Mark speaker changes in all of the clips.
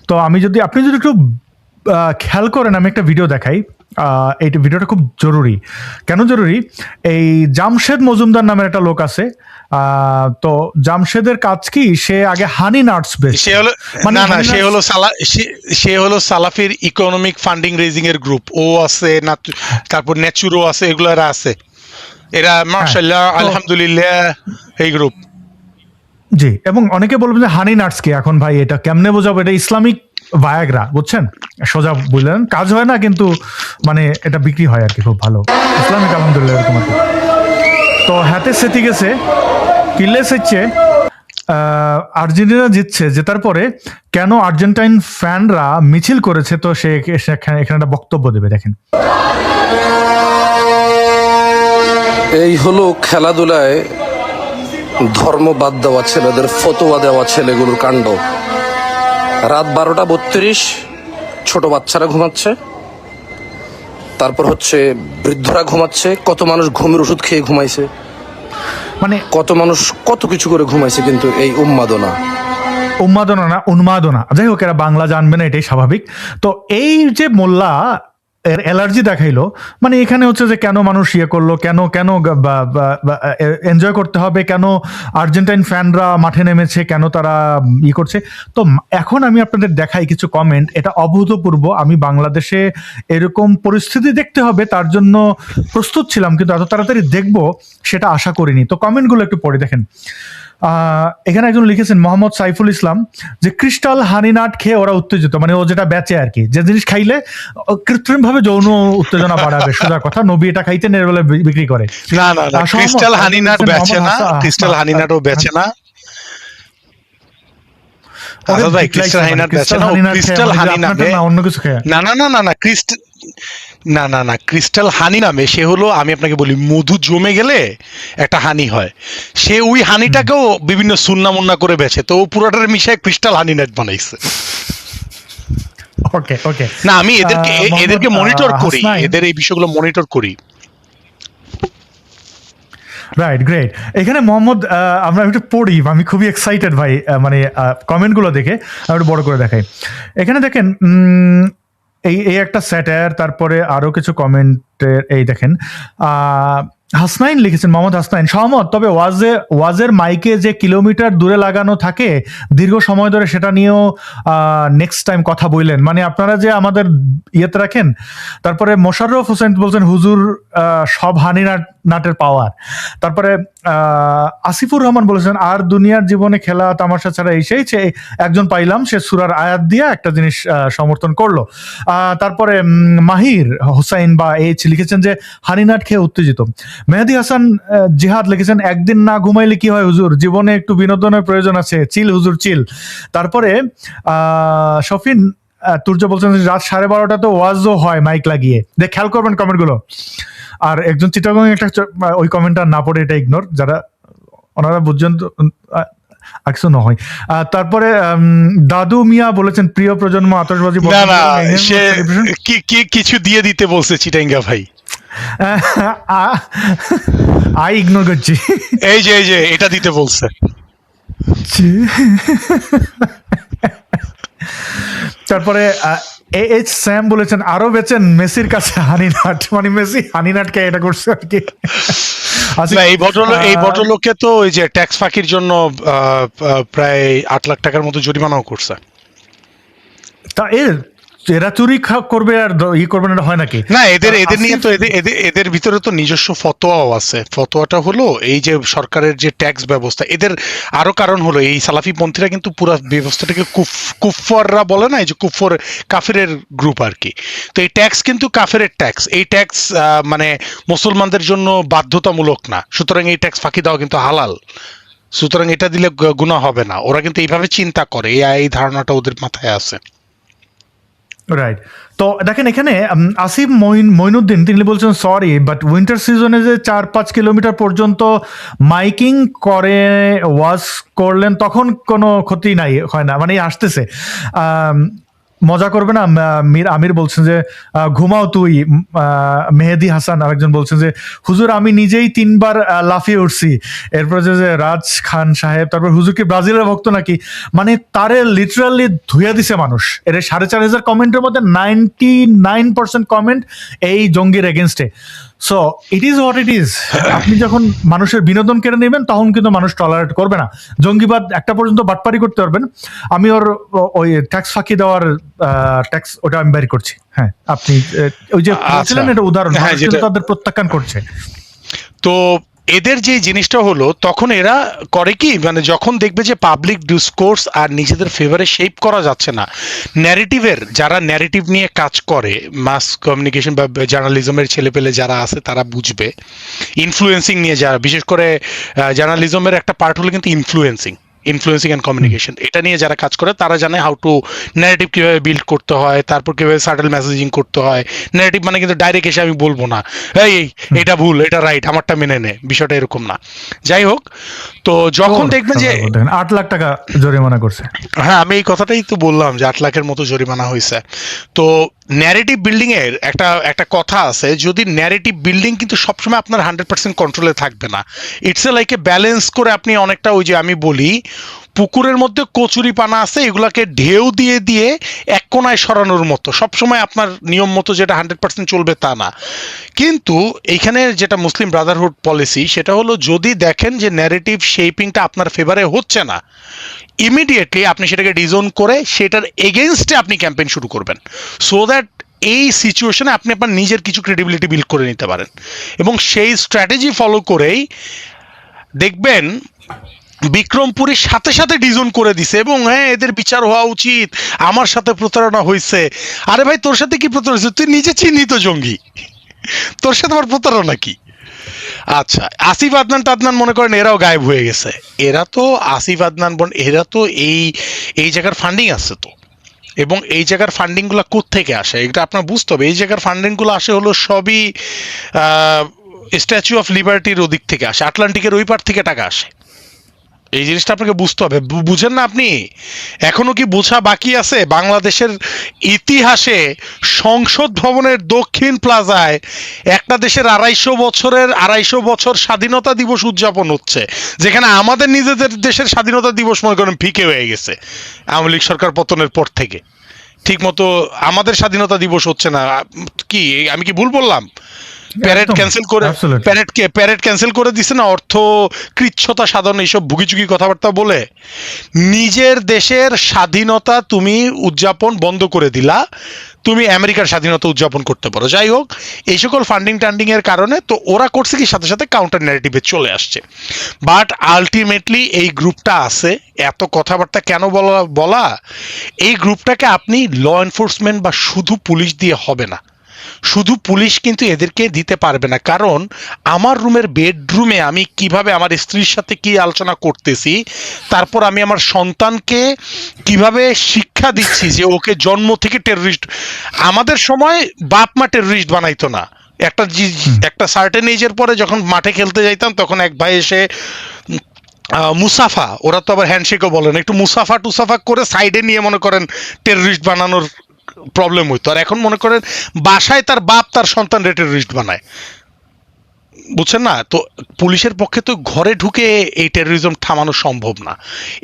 Speaker 1: তো আপনি যদি একটু খেয়াল করেন, আমি একটা ভিডিও দেখাই। এই ভিডিওটা খুব জরুরি। কেন জরুরি? এই জামশেদ মজুমদার নামের একটা লোক আছে। তো জামশেদের কাজ কি, সে আগে হানি নাটস বেচত।
Speaker 2: সে হলো সে হলো সালাফির ইকোনমিক ফান্ডিং রেজিং এর গ্রুপ। ও আছে না, তারপর নেচুরো আছে, এগুলো এরা আছে। এরা মাশাআল্লাহ আলহামদুলিল্লাহ এই গ্রুপ।
Speaker 1: জি, এবং অনেকে বলবেন যে হানি নাটস কি। এখন ভাই এটা কেমনে বোঝাবো? এটা ইসলামিক ভায়াগ্রা, বুঝছেন? সোজা বললেন, কাজ হয় না কিন্তু মানে এটা বিক্রি হয় আর কি, খুব ভালো ইসলামিক, আলহামদুলিল্লাহ এরকম আর কি। তো হাতে সেটি গেছে, কিল্লে সেচ্ছে আর্জেন্টিনা জিতছে। জেতার পরে কেন আর্জেন্টাইন ফ্যানরা মিছিল করেছে, তো সে এখানে একটা বক্তব্য দেবে, দেখেন।
Speaker 3: এই হলো খেলাধুলায় ধর্ম বাদ দেওয়া ছেলেদের, ফতোয়া দেওয়া ছেলেগুলোর কাণ্ড। রাত 12:32 ছোট বাচ্চারা ঘুমাচ্ছে, তারপর হচ্ছে বৃদ্ধরা ঘুমাচ্ছে। কত মানুষ ঘুমের ওষুধ খেয়ে ঘুমাইছে,
Speaker 1: মানে
Speaker 3: কত মানুষ কত কিছু করে ঘুমাইছে, কিন্তু এই
Speaker 1: উন্মাদনা, যাই হোক, এরা বাংলা জানবে না, এটাই স্বাভাবিক। তো এই যে মোল্লা এর অ্যালার্জি দেখাইলো, মানে এখানে হচ্ছে যে কেন মানুষ করলো, কেন এনজয় করতে হবে, কেন আর্জেন্টাইন ফ্যানরা মাঠে নেমেছে, কেন তারা করছে। তো এখন আমি আপনাদের দেখাই কিছু কমেন্ট, এটা অভূতপূর্ব। আমি বাংলাদেশে এরকম পরিস্থিতি দেখতে হবে তার জন্য প্রস্তুত ছিলাম, কিন্তু এত তাড়াতাড়ি দেখবো সেটা আশা করিনি। তো কমেন্টগুলো একটু পড়ে দেখেন। এখানে একজন লিখেছেন, মোহাম্মদ সাইফুল ইসলাম, যে ক্রিস্টাল হানি নাট খেয়ে ওরা উত্তেজিত, মানে ও যেটা বেচে আর কি, যে জিনিস খাইলে কৃত্রিম ভাবে যৌন উত্তেজনা বাড়াবে, সোজা কথা। নবী এটা খাইতেন, এর বলে বিক্রি করে।
Speaker 2: না, ক্রিস্টাল হানি নাট বেচে না, ক্রিস্টাল হানি নাটও বেচে না। ভাই ক্রিস্টাল হানি নাট বেচে না, ক্রিস্টাল হানি নামে
Speaker 1: অন্য কিছু খায়।
Speaker 2: না, ক্রিস্টাল হানি নামে সে হলো, আমি আপনাকে বলি, মধু জমে গেলে একটা হানি হয়, সে ওই হানিটাকেও বিভিন্ন সুন্না মুন্না করে বেচে। তো ও পুরোটার মিশায় ক্রিস্টাল হানি নাট বানাইছে।
Speaker 1: ওকে
Speaker 2: না, আমি এদেরকে মনিটর করি, এদের এই বিষয়গুলো মনিটর করি।
Speaker 1: Right, great. এখানে মোহাম্মদ, আমরা একটু পড়ি, আমি খুবই এক্সাইটেড ভাই, মানে কমেন্টগুলো দেখে। আমি একটু বড় করে দেখাই। এখানে দেখেন, এই একটা স্যাটায়ার, তারপরে আরো কিছু কমেন্টের, এই দেখেন। হাসনাইন লিখেছেন, মোহাম্মদ হাসনাইন, সহমত, তবে ওয়াজের মাইকে যে কিলোমিটার দূরে লাগানো থাকে দীর্ঘ সময় ধরে, সেটা নিয়েও নেক্সট টাইম কথা বললেন, মানে আপনারা যে আমাদের ইয়েতে রাখেন। তারপরে মোশাররফ হোসেন বলছেন, হুজুর সব হানি নাটের পাওয়ার। তারপরে আসিফুর রহমান বলেছেন, আর দুনিয়ার জীবনে খেলা তামাশা ছাড়া সেই একজন পাইলাম, সে সূরার আয়াত দিয়ে একটা জিনিস সমর্থন করলো। তারপরে মাহির হোসাইন বা এইচ লিখেছেন যে হানি নাট খেয়ে উত্তেজিত। মেহেদি হাসান জিহাদ লিখেছেন, একদিন না ঘুমাইলে কি হয় হুজুর, জীবনে একটু বিনোদনের প্রয়োজন আছে, চিল হুজুর চিল। তারপরে শফিন তুর্য বলছেন, রাত 12:30 ওয়াজও হয় মাইক লাগিয়ে। খেয়াল করবেন কমেন্টগুলো। আর একজন চিটাগং একটা ওই কমেন্টটা না পড়ে এটা ইগনোর, যারা ওনারা বুঝছেন কিছু নহয়। তারপরে দাদু মিয়া বলেছেন, প্রিয় প্রজন্ম আতশবাজি
Speaker 2: কিছু দিয়ে দিতে বলছে চিটাঙ্গা ভাই।
Speaker 1: আই ইগনোর করছি।
Speaker 2: এই যে এটা দিতে বলছে।
Speaker 1: তারপরে এইচ স্যাম বলেছেন, আরো বেচেন মেসির কাছে হানি নাট, মানে মেসি হানি নাট কে এটা করছে আর কি।
Speaker 2: এই ভদ্রলোককে তো ওই যে ট্যাক্স ফাঁকির জন্য প্রায় 8 লাখ টাকার মতো জরিমানাও করছে।
Speaker 1: তা এরা চুরি করবে আর করবে না, হয় নাকি?
Speaker 2: না, এদের নিয়ে তো এদের ভিতরে তো নিজস্ব ফতোয়াও আছে। ফতোয়াটা হলো এই যে সরকারের যে ট্যাক্স ব্যবস্থা, এদের আরো কারণ হলো এই সালাফি পন্থীরা কিন্তু পুরো ব্যবস্থাটাকে কুফফাররা বলে না, এই যে কুফর কাফেরের গ্রুপ আর কি। তো এই ট্যাক্স কিন্তু কাফেরের ট্যাক্স, এই ট্যাক্স মানে মুসলমানদের জন্য বাধ্যতামূলক না, সুতরাং এই ট্যাক্স ফাঁকি দেওয়া কিন্তু হালাল, সুতরাং এটা দিলে গুনাহ হবে না। ওরা কিন্তু এইভাবে চিন্তা করে, এই ধারণাটা ওদের মাথায় আছে।
Speaker 1: রাইট। তো দেখেন এখানে আসিফ মঈনুদ্দিন, তিনি বলছেন, সরি বাট উইন্টার সিজনে যে 4-5 কিলোমিটার পর্যন্ত মাইকিং করে ওয়াজ করলেন, তখন কোনো ক্ষতি হয় না, মানে আসতেছে। মজা করবে না। মীর আমির বলছেন যে ঘুমাও তুই। মেহেদি হাসান আরেকজন বলছেন যে হুজুর আমি নিজেই 3 বার লাফিয়ে উঠছি। এরপর যে রাজ খান সাহেব, তারপর হুজুর কি ব্রাজিলের ভক্ত নাকি, মানে তারে লিটারালি ধুইয়া দিছে মানুষ। এর 4,500 কমেন্টের মধ্যে 99% কমেন্ট এই জঙ্গির এগেনস্টে। So it is what it is. আপনি যখন মানুষের বিনোদন কেড়ে নেবেন তখন কিন্তু মানুষ টলারেট করবে না। জঙ্গিবাদ একটা পর্যন্ত বাটপারি করতে পারবেন। আমি ওর ওই ট্যাক্স ফাঁকি দেওয়ার ট্যাক্স ওটা আমি বের করছি। হ্যাঁ, আপনি ওই যে বলছিলেন এটা উদাহরণ,
Speaker 2: হ্যাঁ,
Speaker 1: মানুষ কিন্তু
Speaker 2: যেটা
Speaker 1: তাদের প্রত্যাখ্যান করছে।
Speaker 2: তো এদের যে জিনিসটা হলো, তখন এরা করে কি, মানে যখন দেখবে যে পাবলিক ডিসকোর্স আর নিজেদের ফেভারে শেপ করা যাচ্ছে না, ন্যারেটিভের যারা ন্যারেটিভ নিয়ে কাজ করে, মাস কমিউনিকেশন বা জার্নালিজমের ছেলেপেলে যারা আছে তারা বুঝবে। ইনফ্লুয়েন্সিং নিয়ে যারা, বিশেষ করে জার্নালিজমের একটা পার্ট হলো কিন্তু ইনফ্লুয়েন্সিং অ্যান্ড কমিউনিকেশন, এটা নিয়ে যারা কাজ করে তারা জানে হাউ টু ন্যারেটিভ কিভাবে বিল্ড করতে হয়, তারপর কিভাবে সাটেল মেসেজিং করতে হয়। ন্যারেটিভ মানে কিন্তু ডাইরেক্ট এসে আমি বলবো না এই এটা ভুল এটা রাইট আমারটা মেনে নে, বিষয়টা এরকম না। যাই হোক, তো যখন দেখবেন যে
Speaker 1: 8 লাখ টাকা জরিমানা করছে।
Speaker 2: হ্যাঁ, আমি এই কথাটাই তো বললাম যে 8 লাখের মতো জরিমানা হয়েছে। তো ন্যারেটিভ বিল্ডিং এর একটা কথা আছে, যদি ন্যারেটিভ বিল্ডিং কিন্তু সবসময় আপনার 100% কন্ট্রোলে থাকবে না। It's a like a balance করে আপনি অনেকটা, ওই যে আমি বলি পুকুরের মধ্যে কচুরি পানা আছে, এগুলাকে ঢেউ দিয়ে দিয়ে এক কোনায় সরানোর মতো। সবসময় আপনার নিয়ম মতো যেটা 100% চলবে তা না। কিন্তু এইখানে যেটা মুসলিম ব্রাদারহুড পলিসি, সেটা হলো যদি দেখেন যে ন্যারেটিভ শেপিংটা আপনার ফেভারে হচ্ছে না, ইমিডিয়েটলি আপনি সেটাকে ডিজোন করে সেটার এগেনস্টে আপনি ক্যাম্পেইন শুরু করবেন, সো দ্যাট এই সিচুয়েশনে আপনি আপনার নিজের কিছু ক্রেডিবিলিটি বিল্ড করে নিতে পারেন। এবং সেই স্ট্র্যাটেজি ফলো করেই দেখবেন বিক্রমপুরীর সাথে সাথে ডিজোন করে দিছে, এবং হ্যাঁ এদের বিচার হওয়া উচিত, আমার সাথে প্রতারণা হয়েছে। আরে ভাই, তোর সাথে কি প্রতারণা হয়েছে? তুই নিজে চিহ্নিত জঙ্গি, তোর সাথে আমার প্রতারণা কি? আচ্ছা, আসিফ আদনান টাদনান মনে করেন এরাও গায়েব হয়ে গেছে। এরা তো আসিফ আদনান এরা তো এই জায়গার ফান্ডিং আছে তো, এবং এই জায়গার ফান্ডিংগুলো কোত্থেকে আসে এটা আপনার বুঝতে হবে। এই জায়গার ফান্ডিংগুলো আসে হলো সবই স্ট্যাচু অফ লিবার্টির ওদিক থেকে আসে, আটলান্টিকের ওই পার থেকে টাকা আসে। এই জিনিসটা আপনাকে বুঝতে হবে। বুঝেন না আপনি? এখনো কি বোঝা বাকি আছে? বাংলাদেশের ইতিহাসে সংসদ ভবনের দক্ষিণ প্লাজায় একটা দেশের 250 বছর স্বাধীনতা দিবস উদযাপন হচ্ছে, যেখানে আমাদের নিজেদের দেশের স্বাধীনতা দিবস মনে করেন ফিকে হয়ে গেছে আওয়ামী লীগ সরকার পতনের পর থেকে। ঠিক মতো আমাদের স্বাধীনতা দিবস হচ্ছে না। কি আমি কি ভুল বললাম? প্যারেড ক্যান্সেল করে দিছে না, অর্থ কৃচ্ছতা সাধন এইসব ভুগিচুগি কথাবার্তা বলে নিজের দেশের স্বাধীনতা তুমি উদযাপন বন্ধ করে দিলা, তুমি আমেরিকার স্বাধীনতা উদযাপন করতে পারো। যাই হোক, এই সকল ফান্ডিং টান্ডিং এর কারণে তো ওরা করছে কি, সাথে সাথে কাউন্টার ন্যারেটিভে চলে আসছে। বাট আলটিমেটলি এই গ্রুপটা আছে, এত কথাবার্তা কেন বলা, এই গ্রুপটাকে আপনি ল এনফোর্সমেন্ট বা শুধু পুলিশ দিয়ে হবে না, শুধু পুলিশ কিন্তু এদেরকে দিতে পারবে না। কারণ আমার রুমের বেডরুমে আমি কিভাবে আমার স্ত্রীর সাথে কি আলোচনা করতেছি, তারপর আমি আমার সন্তানকে কিভাবে শিক্ষা দিচ্ছি যে ওকে জন্ম থেকে টেররিস্ট, আমাদের সময় বাপ মা টেররিস্ট বানাইতো না। একটা সার্টেন এজের পরে যখন মাঠে খেলতে যাইতাম, তখন এক ভাই এসে মুসাফা, ওরা তো আবার হ্যান্ডশেকও বলেন, একটু মুসাফা টুসাফা করে সাইডে নিয়ে মনে করেন টেররিস্ট বানানোর প্রবলেম হইতো। আর এখন মনে করেন বাসায় তার বাপ তার সন্তান টেররিস্ট বানায়, বুঝছেন না? তো পুলিশের পক্ষে তো ঘরে ঢুকে এই টেররিজম থামানো সম্ভব না।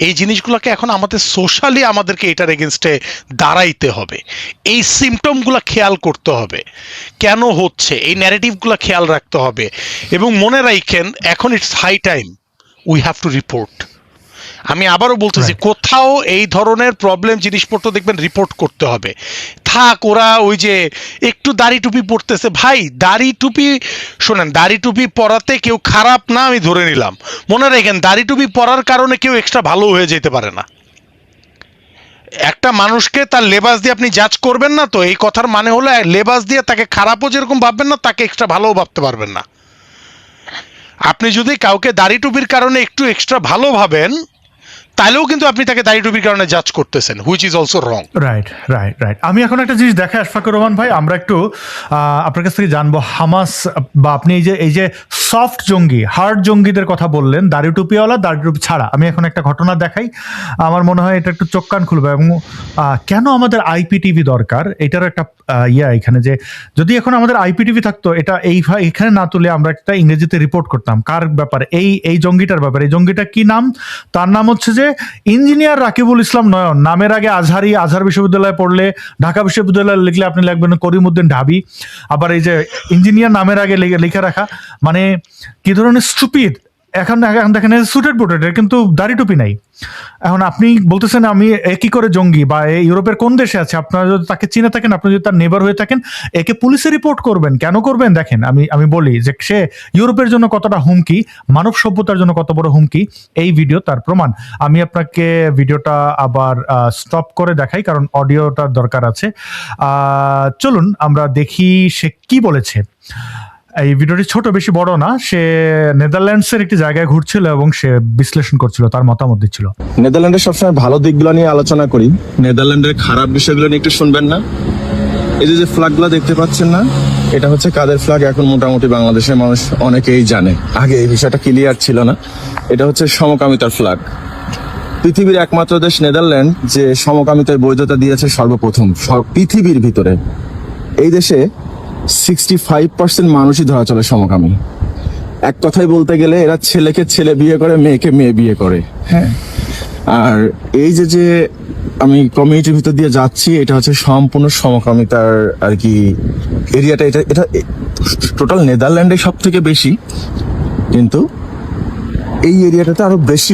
Speaker 2: এই জিনিসগুলোকে এখন আমাদের সোশ্যালি আমাদেরকে এটার এগেনস্টে দাঁড়াইতে হবে। এই সিমটমগুলো খেয়াল করতে হবে কেন হচ্ছে, এই ন্যারেটিভগুলো খেয়াল রাখতে হবে। এবং মনে রাখেন, এখন it's high time we have to report. আমি আবারও বলতেছি, কোথাও এই ধরনের প্রবলেম জিনিসপত্র দেখবেন রিপোর্ট করতে হবে। থাক ওরা ওই যে একটু দাড়ি টুপি পরতেছে, ভাই দাড়ি টুপি শোনেন, দাড়ি টুপি পরাতে কেউ খারাপ না আমি ধরে নিলাম, মনে রাখেন দাড়ি টুপি পরার কারণে কেউ এক্সট্রা ভালো হয়ে যেতে পারে না। একটা মানুষকে তার লেবাস দিয়ে আপনি জাজ করবেন না, তো এই কথার মানে হলো লেবাস দিয়ে তাকে খারাপও যেরকম ভাববেন না, তাকে এক্সট্রা ভালোও ভাবতে পারবেন না। আপনি যদি কাউকে দাড়ি টুপির কারণে একটু এক্সট্রা ভালো ভাবেন, তাহলেও কিন্তু আপনি তাকে দাড়ি টুপির কারণে জাজ করতেছেন, which is also wrong.
Speaker 1: Right right right আমি এখন একটা জিনিস দেখাই আশফাকুর রহমান ভাই, আমরা একটু আপনার কাছ থেকে জানবো হামাস বা আপনি এই যে সফট জঙ্গি হার্ড জঙ্গিদের কথা বললেন, দাড়ি টুপিওয়ালা দাড়ি টুপি ছাড়া, আমি এখন একটা ঘটনা দেখাই, আমার মনে হয় এটা একটু চোখ কান খুলবে। এবং কেন আমাদের আইপিটিভি দরকার এটারও একটা এখানে যে যদি এখন আমাদের আইপিটিভি থাকতো, এটা এখানে না তুলে আমরা একটা ইংরেজিতে রিপোর্ট করতাম কার ব্যাপারে, এই জঙ্গিটার ব্যাপারে। এই জঙ্গিটা কি নাম? তার নাম হচ্ছে যে ইঞ্জিনিয়ার রাকিবুল ইসলাম নয়ন। নামের আগে আজহার বিশ্ববিদ্যালয়ে পড়লে, ঢাকা বিশ্ববিদ্যালয়ে লিখলে আপনি লিখবেন করিমউদ্দিন ঢাবি। আবার এই যে ইঞ্জিনিয়ার নামের আগে লিখে রাখা, মানে কি ধরনের স্টুপিড। এখন দেখেন সুটেড বুটেড, কিন্তু দাড়ি টুপি নাই। এখন আপনি বলতেছেন আমি কি করে জঙ্গি, বা ইউরোপের কোন দেশে আছে? আপনারা যদি তাকে চিনে থাকেন, আপনি যদি তার নেবার হয়ে থাকেন, একে পুলিশে রিপোর্ট করবেন। কেন করবেন? দেখেন আমি বলি যে সে ইউরোপের জন্য কতটা হুমকি, মানব সভ্যতার জন্য কত বড় হুমকি, এই ভিডিও তার প্রমাণ। আমি আপনাকে ভিডিওটা আবার স্টপ করে দেখাই, কারণ অডিওটার দরকার আছে। চলুন আমরা দেখি সে কি বলেছে। এই ভিডিওটি ছোট, বেশি বড় না। সে নেদারল্যান্ডসের একটি জায়গায় ঘুরছিল এবং সে বিশ্লেষণ করছিল, তার মতামত দিচ্ছিল।
Speaker 4: নেদারল্যান্ডের সবসময় ভালো দিকগুলো নিয়ে আলোচনা করি, নেদারল্যান্ডের খারাপ বিষয়গুলো নিয়ে একটু শুনবেন না। এই যে ফ্ল্যাগগুলো দেখতে পাচ্ছেন না, এটা হচ্ছে কাদের ফ্ল্যাগ? এখন মোটামুটি বাংলাদেশের মানুষ অনেকেই জানে, আগে এই বিষয়টা ক্লিয়ার ছিল না। এটা হচ্ছে সমকামিতার ফ্ল্যাগ। পৃথিবীর একমাত্র দেশ নেদারল্যান্ড যে সমকামিতার বৈধতা দিয়েছে সর্বপ্রথম পৃথিবীর ভিতরে। এই দেশে 65% মানুষই ধরা চলে সমকামী। এক কথায় বলতে গেলে এরা ছেলেকে ছেলে বিয়ে করে, মেয়েকে মেয়ে বিয়ে করে। হ্যাঁ, আর এই যে আমি কমিউনিটির ভিতর দিয়ে যাচ্ছি, এটা হচ্ছে সম্পূর্ণ সমকামিতার আর কি এরিয়াটা। এটা টোটাল নেদারল্যান্ডে সব থেকে বেশি, কিন্তু এই এরিয়াটাতে আরো বেশি।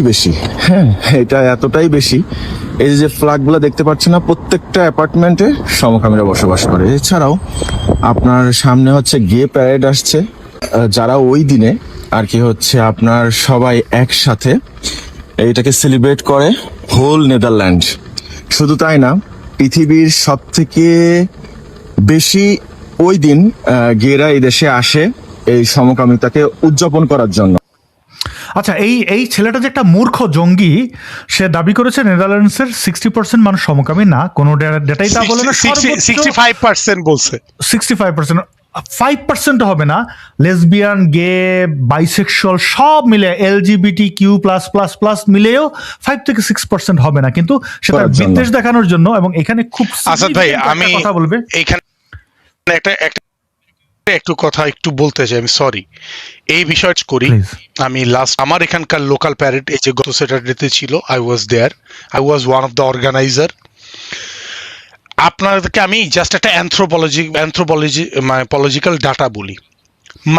Speaker 4: হ্যাঁ, এটা এতটাই বেশি। এই যে ফ্ল্যাগগুলো দেখতে পাচ্ছেন না, প্রত্যেকটা অ্যাপার্টমেন্টে সমকামীরা বসবাস করে। এছাড়াও আপনার সামনে হচ্ছে গে প্যারেড আসছে, যারা ওই দিনে আর কি হচ্ছে আপনার সবাই একসাথে এইটাকে সেলিব্রেট করে হোল নেদারল্যান্ড। শুধু তাই না, পৃথিবীর সব থেকে বেশি ওই দিন গেরা এই দেশে আসে এই সমকামিতাকে উদযাপন করার জন্য।
Speaker 1: আচ্ছা, এই ছেলেটা যে একটা মূর্খ জঙ্গি, সে দাবি করেছে নেদারল্যান্ডসের 60% মানুষ সমকামী না। কোনো ডেটাই তা বলে না।
Speaker 2: 65% বলছে।
Speaker 1: 65%, 5% হবে না। লেসবিয়ান, গে, বাইসেক্সুয়াল সব মিলে, LGBTQ+++ মিলেও 5 থেকে 6% হবে না। কিন্তু সেটা বিদ্বেষ দেখানোর জন্য, এবং এখানে খুব
Speaker 2: আসাদ ভাই, আমি
Speaker 1: কথা বলবে
Speaker 2: এখানে একটু কথা একটু বলতে চাই, আমি সরি এই বিষয় করি। আমি আমার এখানকার লোকাল প্যারেড এই যে গত স্যাটারডেতে ছিল, I was one of the organizer. আপনাদেরকে আমি জাস্ট একটা অ্যানথ্রোপোলজিক্যাল ডাটা বলি।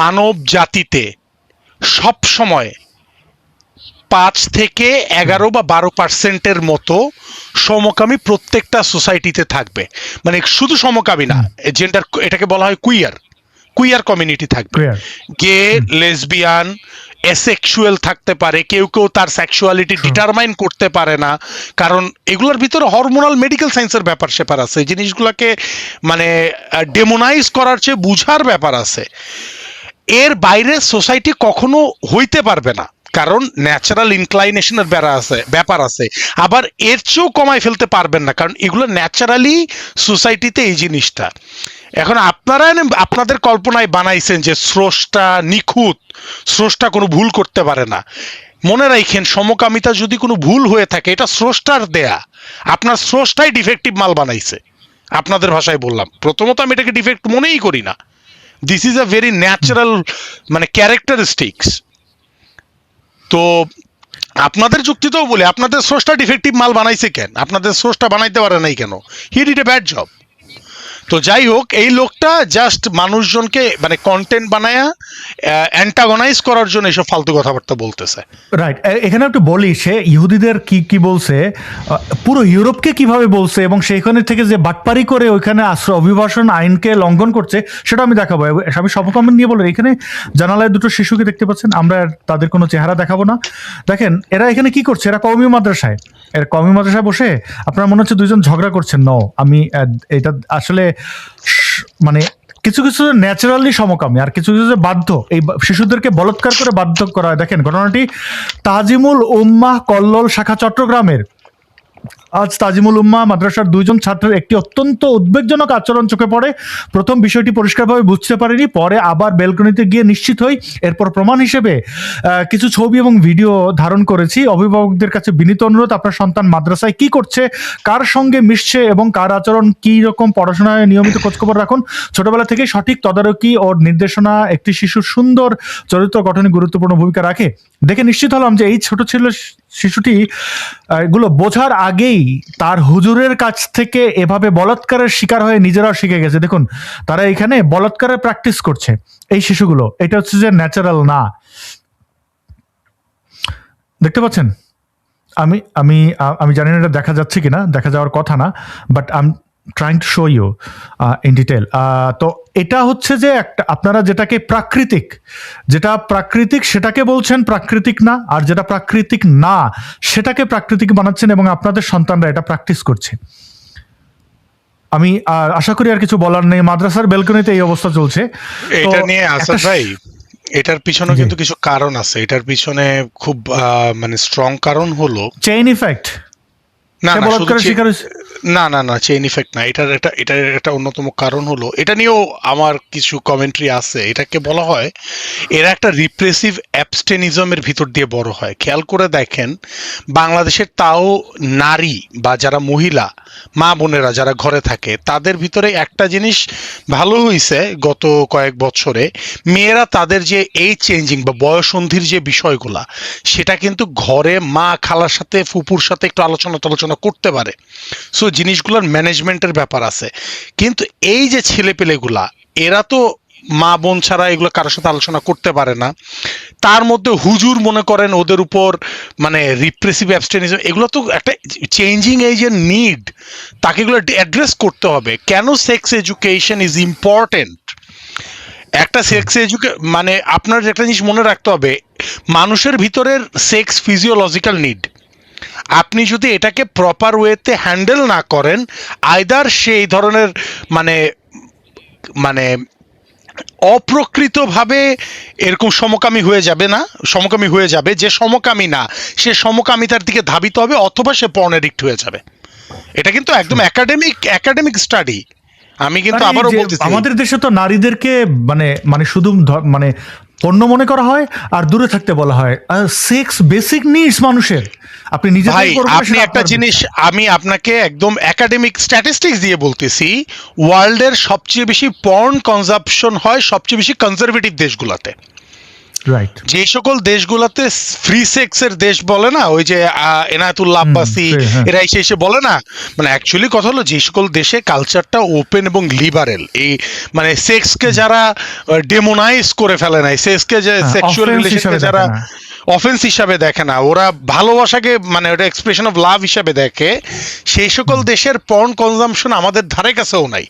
Speaker 2: মানব জাতিতে সব সময় 5 থেকে 11 বা 12% মতো সমকামী প্রত্যেকটা সোসাইটিতে থাকবে। মানে শুধু সমকামী না, জেন্ডার, এটাকে বলা হয় কুইয়ার কমিউনিটি থাকবে। গে, লেসবিয়ান, অ্যাসেক্সুয়াল থাকতে পারে। কেউ তার সেক্সুয়ালিটি ডিটারমাইন করতে পারে না, কারণ এগুলোর ভিতরে হরমোনাল মেডিকেল সায়েন্সের ব্যাপার স্যাপার আছে। জিনিসগুলোকে মানে ডেমোনাইজ করার চেয়ে বুঝার ব্যাপার আছে। এর বাইরে সোসাইটি কখনো হইতে পারবে না, কারণ ন্যাচারাল ইনক্লাইনেশনের ব্যাপার আছে। আবার এর চেয়েও কমায় ফেলতে পারবেন না, কারণ এগুলো ন্যাচারালি সোসাইটিতে এই জিনিসটা। এখন আপনারা আপনাদের কল্পনায় বানাইছেন যে স্রষ্টা নিখুঁত, স্রষ্টা কোনো ভুল করতে পারে না। মনে রাখেন, সমকামিতা যদি কোনো ভুল হয়ে থাকে, এটা স্রষ্টার দেয়া। আপনার স্রষ্টাই ডিফেক্টিভ মাল বানাইছে। আপনাদের ভাষায় বললাম, প্রথমত আমি এটাকে ডিফেক্ট মনেই করি না। This is a very natural মানে ক্যারেক্টারিস্টিক্স। তো আপনাদের যুক্তিতেও বলি, আপনাদের স্রষ্টা ডিফেক্টিভ মাল বানাইছে কেন? আপনাদের স্রষ্টা বানাইতে পারে নাই কেন? He did a bad job. তো যাই হোক, এই লোকটা জাস্ট মানুষজনকে মানে কন্টেন্ট বানায়া অ্যান্টাগনাইজ করার জন্য এসব ফালতু কথাবার্তা বলতেছে।
Speaker 1: রাইট, এখানে একটু বলি, সে ইহুদিদের কি বলছে, পুরো ইউরোপকে কিভাবে বলছে, এবং সেইখানে থেকে যে বাটপারি করে ওইখানে অভিবাসন আইনকে লঙ্ঘন করছে, সেটা আমি দেখাবো। আমি সমকামী নিয়ে বলে, এখানে জানালায় দুটো শিশুকে দেখতে পাচ্ছেন, আমরা তাদের কোনো চেহারা দেখাবো না। দেখেন এরা এখানে কি করছে, এরা কওমি মাদ্রাসায় বসে, আপনার মনে হচ্ছে দুইজন ঝগড়া করছেন। আমি এটা আসলে মানে কিছু কিছু ন্যাচারালি সমকামী আর কিছু কিছু বাধ্য, এই শিশুদেরকে বলাৎকার করে বাধ্য করা হয়। দেখেন ঘটনাটি তাজিমুল উম্মাহ কল্লোল শাখা চট্টগ্রামের। আজ তাজিমুল উম্মাহ মাদ্রাসার 2 জন ছাত্রের একটি অত্যন্ত উদ্বেগজনক আচরণ চোখে পড়ে। প্রথম বিষয়টি পরিষ্কারভাবে বুঝতে পারিনি, পরে আবার বেলকনিতে গিয়ে নিশ্চিত হই। এরপর প্রমাণ হিসেবে কিছু ছবি এবং ভিডিও ধারণ করেছি। অভিভাবকদের কাছে বিনীত অনুরোধ, আপনার সন্তান মাদ্রাসায় কি করছে, কার সঙ্গে মিশছে এবং কার আচরণ কি রকম, পড়াশোনায় নিয়মিত খোঁজখবর রাখুন। ছোটবেলা থেকে সঠিক তদারকি ও নির্দেশনা একটি শিশুর সুন্দর চরিত্র গঠনে গুরুত্বপূর্ণ ভূমিকা রাখে। দেখে নিশ্চিত হলাম যে এই ছোট শিশুটি এগুলো বোঝার আগেই তার হুজুরের কাছ থেকে এভাবে বলাৎকারের শিকার হয়ে নিজেরাও শিখে গেছে। দেখুন তারা এখানে বলাৎকারের প্র্যাকটিস করছে এই শিশুগুলো, এটা হচ্ছে যে ন্যাচারাল না। দেখতে পাচ্ছেন, আমি আমি আমি জানি না এটা দেখা যাচ্ছে কিনা, দেখা যাওয়ার কথা না, but I am trying to show you in detail. তো এটা হচ্ছে যে একটা আপনারা যেটাকে যেটা প্রাকৃতিক সেটাকে বলছেন প্রাকৃতিক না, আর যেটা প্রাকৃতিক না সেটাকে প্রাকৃতিক বানাচ্ছেন এবং আপনাদের সন্তানরা এটা প্র্যাকটিস করছে। আমি আশা করি আর কিছু বলার নেই। মাদ্রাসার বেলকনিতে এই অবস্থা চলছে।
Speaker 2: এটা নিয়ে আসাদ ভাই, এটার পিছনে কিন্তু কিছু কারণ আছে। এটার পিছনে খুব মানে স্ট্রং কারণ হলো
Speaker 1: চেইন ইফেক্ট।
Speaker 2: না না চেইন ইফেক্ট না, এটার একটা অন্যতম কারণ হলো, এটা নিয়েও আমার কিছু কমেন্ট্রি আছে। এটাকে বলা হয় এরা একটা রিপ্রেসিভ অ্যাবস্টেনিজমের ভিতর দিয়ে বড় হয়। খেয়াল করে দেখেন বাংলাদেশের তাও নারী বা যারা মহিলা মা বোনেরা যারা ঘরে থাকে তাদের ভিতরে একটা জিনিস ভালো হয়েছে গত কয়েক বছরে, মেয়েরা তাদের যে এই চেঞ্জিং বা বয়সন্ধির যে বিষয়গুলা সেটা কিন্তু ঘরে মা খালার সাথে ফুপুর সাথে একটু আলোচনা করতে পারে। সো জিনিসগুলোর ম্যানেজমেন্টের ব্যাপার আছে। কিন্তু এই যে ছেলেপেলেগুলা এরা তো মা বোন ছাড়া এগুলো কারোর সাথে আলোচনা করতে পারে না। তার মধ্যে হুজুর মনে করেন ওদের উপর মানে রিপ্রেসিভ অ্যাবস্টেনিজম, এগুলো তো একটা চেঞ্জিং এজের নিড, তাকে এগুলো অ্যাড্রেস করতে হবে। কেন সেক্স এডুকেশন ইজ ইম্পর্টেন্ট? একটা সেক্স মানে আপনার একটা জিনিস মনে রাখতে হবে, মানুষের ভিতরের সেক্স ফিজিওলজিক্যাল নিড। আপনি যদি এটাকে প্রপার ওয়েতে হ্যান্ডেল না করেন, আইদার সেই ধরনের মানে মানে অপ্রকৃতভাবে এরকম সমকামী হয়ে যাবে, যে সমকামী না সে সমকামিতার দিকে ধাবিত হবে, অথবা সে পর্ন এডিক্ট হয়ে যাবে। এটা কিন্তু একদম একাডেমিক স্টাডি। আমি কিন্তু আবারও বলতেছি,
Speaker 1: আমাদের দেশে তো নারীদেরকে মানে মানে শুধু মানে পণ্য মনে করা হয় আর দূরে থাকতে বলা হয়। সেক্স বেসিক নিডস মানুষের। আপনি নিজে
Speaker 2: ভাই আপনি একটা জিনিস, আমি আপনাকে একদম একাডেমিক স্ট্যাটিস্টিক্স দিয়ে বলতেছি, ওয়ার্ল্ডের সবচেয়ে বেশি পর্ন কনজাম্পশন হয় সবচেয়ে বেশি কনজারভেটিভ দেশগুলোতে।
Speaker 1: রাইট।
Speaker 2: যে সকল দেশগুলোতে ফ্রি সেক্সের দেশ বলে না, ওই যে এনায়েতুল্লাহ আব্বাসী এরা এসে বলে না, মানে অ্যাকচুয়ালি কথা হলো যে সকল দেশে কালচারটা ওপেন এবং লিবারেল, এই মানে সেক্সকে যারা ডেমোনাইজ করে ফেলে নাই, সেক্সকে যে সেক্সুয়াল রিলেশনকে যারা অফেন্স হিসাবে দেখে না, ওরা ভালোবাসাকে মানে ওটা এক্সপ্রেশন অফ লাভ হিসাবে দেখে, সেই সকল দেশের পর্ন কনজাম্পশন আমাদের ধারে কাছেও নাই।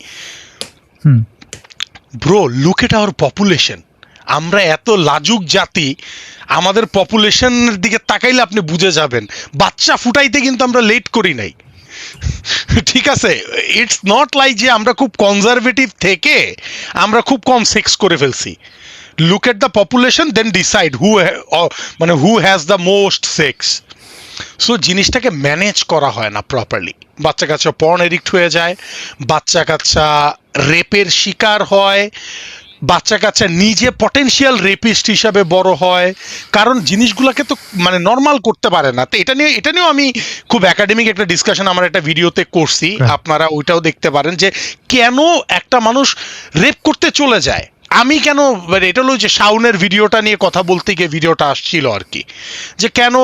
Speaker 2: Bro, look at our population. আমরা এত লাজুক জাতি, আমাদের পপুলেশনের দিকে তাকাইলে আপনি বুঝে যাবেন বাচ্চা ফুটাইতে কিন্তু আমরা লেট করি নাই। ঠিক আছে, ইটস নট লাইক যে আমরা খুব কনজারভেটিভ থেকে আমরা খুব কম সেক্স করে ফেলছি। Look at the population, then decide who has the most sex. So জিনিসটাকে ম্যানেজ করা হয় না প্রপারলি। বাচ্চা কাচ্চা পর্ন এডিক্ট হয়ে যায়, বাচ্চা কাচ্চা রেপের শিকার হয়, বাচ্চা কাচ্চা নিজে পটেনশিয়াল রেপিস্ট হিসাবে বড় হয়, কারণ জিনিসগুলোকে তো মানে নর্মাল করতে পারে না। তো এটা নিয়েও আমি খুব একাডেমিক একটা ডিসকাশন আমার একটা ভিডিওতে করছি, আপনারা ওইটাও দেখতে পারেন যে কেন একটা মানুষ রেপ করতে চলে যায়। আমি কেন এটা হলো যে ভিডিওটা নিয়ে কথা বলতে গিয়ে ভিডিওটা আসছিল আর কি, যে কেন